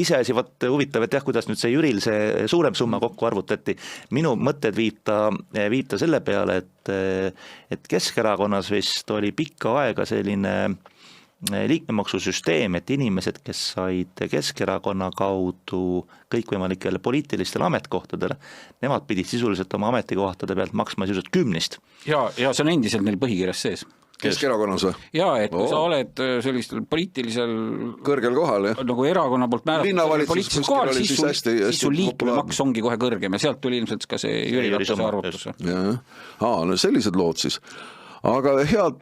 Speaker 3: iseasi huvitav, et jah, kuidas nüüd see Jüril see suurem summa kokku arvutati. Minu mõtted viita selle peale, et Keskerakonnas vist oli pikka aega selline liikmemaksusüsteem, et inimesed, kes said Keskerakonna kaudu kõikvõimalikele poliitilistele ametikohtadele, nemad pidid sisuliselt oma ametikohtade pealt maksma sisuliselt 10.
Speaker 2: Ja see on endiselt neil põhikirjas sees.
Speaker 1: Keskerakonnas või?
Speaker 2: Jaa, et kui sa oled sellistel poliitilisel
Speaker 1: kõrgel kohal, jah?
Speaker 2: Nagu erakonna poolt määratud poliitilisel kohal, siis sul liikmemaks ongi kohe kõrgem ja sealt tuli ilmselt ka see Jüri Ratase arvutus.
Speaker 1: No sellised lood siis. Aga head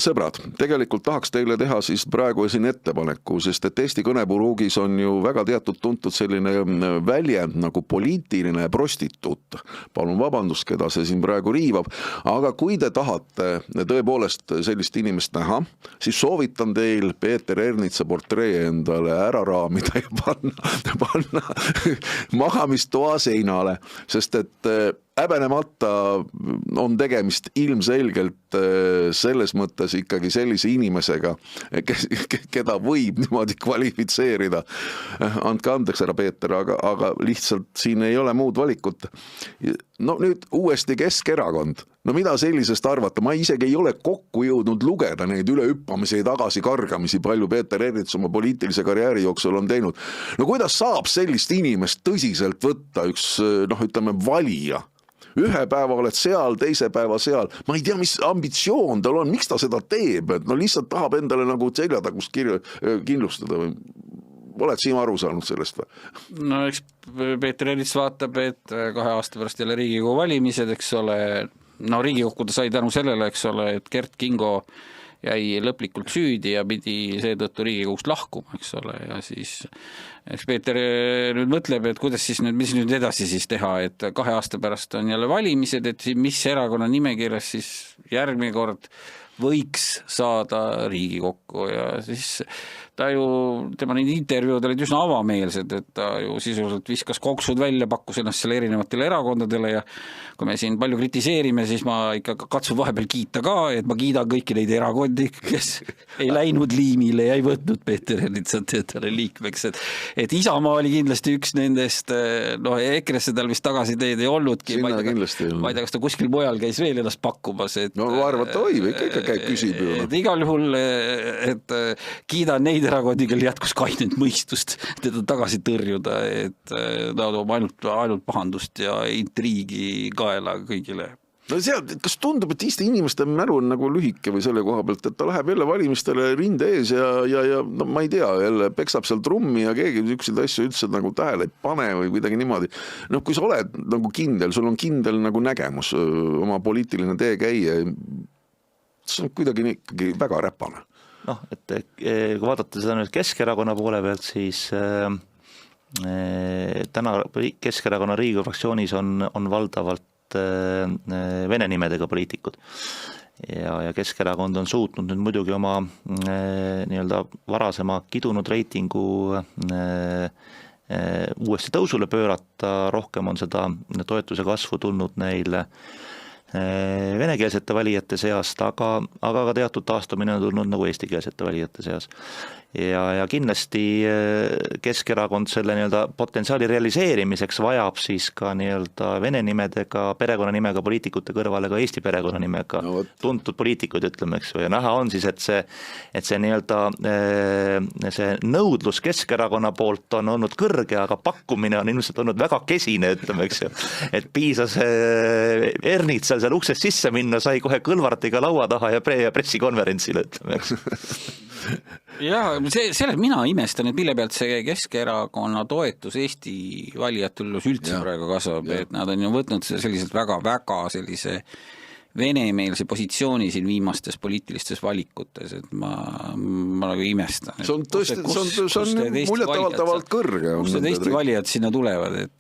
Speaker 1: sõbrad, tegelikult tahaks teile teha siis praegu siin ettepaneku, sest et Eesti kõnepuruugis on ju väga tuntud selline välje nagu poliitiline prostituut. Palun vabandust, keda see siin praegu riivab, aga kui te tahate tõepoolest sellist inimest näha, siis soovitan teil Peeter Ernitsa portree endale ära raamida ja panna magamistoa seinale, sest et häbenemata on tegemist ilmselgelt selles mõttes ikkagi sellise inimesega, keda võib niimoodi kvalifitseerida. Andke andeks, härra Peeter, aga lihtsalt siin ei ole muud valikut. No nüüd uuesti Keskerakond. No mida sellisest arvata? Ma isegi ei ole kokku jõudnud lugeda neid ülehüppamisi ja tagasi kargamisi, palju Peeter Ernits oma poliitilise karjääri jooksul on teinud. No kuidas saab sellist inimest tõsiselt võtta üks, ütleme, valija? Ühe päeva oled seal, teise päeva seal. Ma ei tea, mis ambitsioon tal on, miks ta seda teeb, et lihtsalt tahab endale nagu seljatagust kindlustada või oled siin aru saanud sellest või?
Speaker 2: No eks Peeter Ernits vaatab, et 2 aasta pärast jälle Riigikogu valimised, eks ole, Riigikokku ta sai tänu sellele, eks ole, et Kert Kingo jäi lõplikult süüdi ja pidi seetõttu Riigikogust lahkuma, eks ole, ja siis eks Peeter nüüd mõtleb, et kuidas siis nüüd, mis nüüd edasi siis teha, et 2 aasta pärast on jälle valimised, et mis erakonna nimekirjas siis järgmine kord võiks saada Riigikokku ja siis ta ju, tema neid intervjuud olid üsna avameelsed, et ta ju sisuliselt viskas koksud välja, pakkus ennast selle erinevatele erakondadele ja kui me siin palju kritiseerime, siis ma ikka katsun vahepeal kiita ka, et ma kiidan kõiki neid erakondi, kes ei läinud liimile ja ei võtnud Peeter Ernitsat endale liikmeks, et Isamaa oli kindlasti üks nendest, EKRE-sse tal vist tagasiteed ei olnudki, ma ei tea, kas ta kuskil mujal käis veel ennast pakkumas, et
Speaker 1: arvata ikka käib küsib ju.
Speaker 2: Et igal juhul, et kiidan neid erakondi, kel jätkus kainent mõistust teda tagasi tõrjuda, et ta toob ainult pahandust ja intriigi kaela kõigile.
Speaker 1: No kas tundub, et Eesti inimeste mälu on nagu lühike või selle koha pealt, et ta läheb jälle valimistele rinde ees ja ma ei tea, jälle peksab seal trummi ja keegi ükseid asju üldse nagu tähele ei pane või kuidagi niimoodi. Kui sa oled nagu kindel, sul on kindel nagu nägemus oma poliitiline tee käia, see on kuidagi ikkagi väga räpane.
Speaker 3: Et kui vaadata seda nüüd Keskerakonna poole pealt, siis täna Keskerakonna Riigikogu fraktsioonis on valdavalt vene nimedega poliitikud ja Keskerakond on suutnud nüüd muidugi oma nii-öelda varasema kidunud reitingu uuesti tõusule pöörata, rohkem on seda toetuse kasvu tulnud neile venekeelsete valijate seast, aga ka teatud taastumine on tulnud nagu eestikeelsete valijate seas. Ja kindlasti Keskerakond selle nii-öelda potentsiaali realiseerimiseks vajab siis ka nii-öelda vene nimedega, perekonnanimega poliitikute kõrvale ka Eesti perekonnanimega tuntud poliitikud, ütleme, eks ju, ja näha on siis, et see nii-öelda see nõudlus Keskerakonna poolt on olnud kõrge, aga pakkumine on ilmselt olnud väga kesine, ütleme, eks ju, et piisas Ernitsal seal uksest sisse minna, sai kohe Kõlvartiga laua taha ja pressikonverentsile, ütleme, eks.
Speaker 2: Ja selle mina imestan, et mille pealt see Keskerakonna toetus Eesti valijatel üldse praegu kasvab, et nad on ju võtnud selliselt väga sellise venemeelse positsiooni siin viimastes poliitilistes valikutes, et ma nagu imestan.
Speaker 1: See on tõesti, see on muljetavaldavalt kõrge.
Speaker 2: Kust need Eesti valijad sinna tulevad, et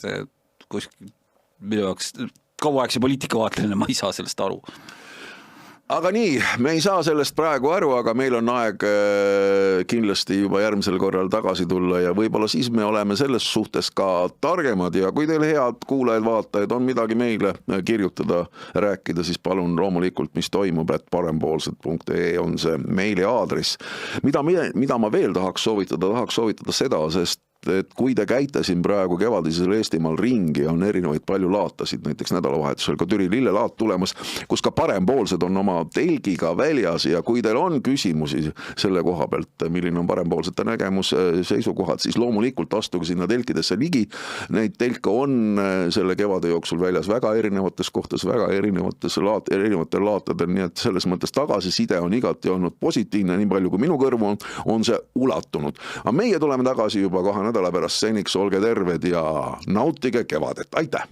Speaker 2: kaua aegse poliitikavaatleline, ma ei saa sellest aru.
Speaker 1: aga nii, me ei saa sellest praegu aru, aga meil on aeg kindlasti juba järgmisel korral tagasi tulla ja võib-olla siis me oleme selles suhtes ka targemad ja kui teil head kuulajad-vaatajad on midagi meile kirjutada, rääkida, siis palun loomulikult, mis toimub, et parempoolsed.ee on see meili aadress. Mida ma veel tahaks soovitada seda, sest et kui te käite siin praegu kevadisel Eestimaal ringi, on erinevaid palju laatasid, näiteks nädalavahetusel ka Türi lillelaat tulemas, kus ka parempoolsed on oma telgiga väljas ja kui teil on küsimusi selle koha pealt, milline on parempoolsete nägemus, seisukohad, siis loomulikult astuge sinna telkidesse ligi. Neid telke on selle kevade jooksul väljas väga erinevates kohtades, väga erinevatel laatadel, nii et selles mõttes tagasiside on igati olnud positiivne, nii palju kui minu kõrvu on see ulatunud. Aga meie tuleme tagasi juba 2 nädala pärast, seniks olge terved ja nautige kevadet. Aitäh!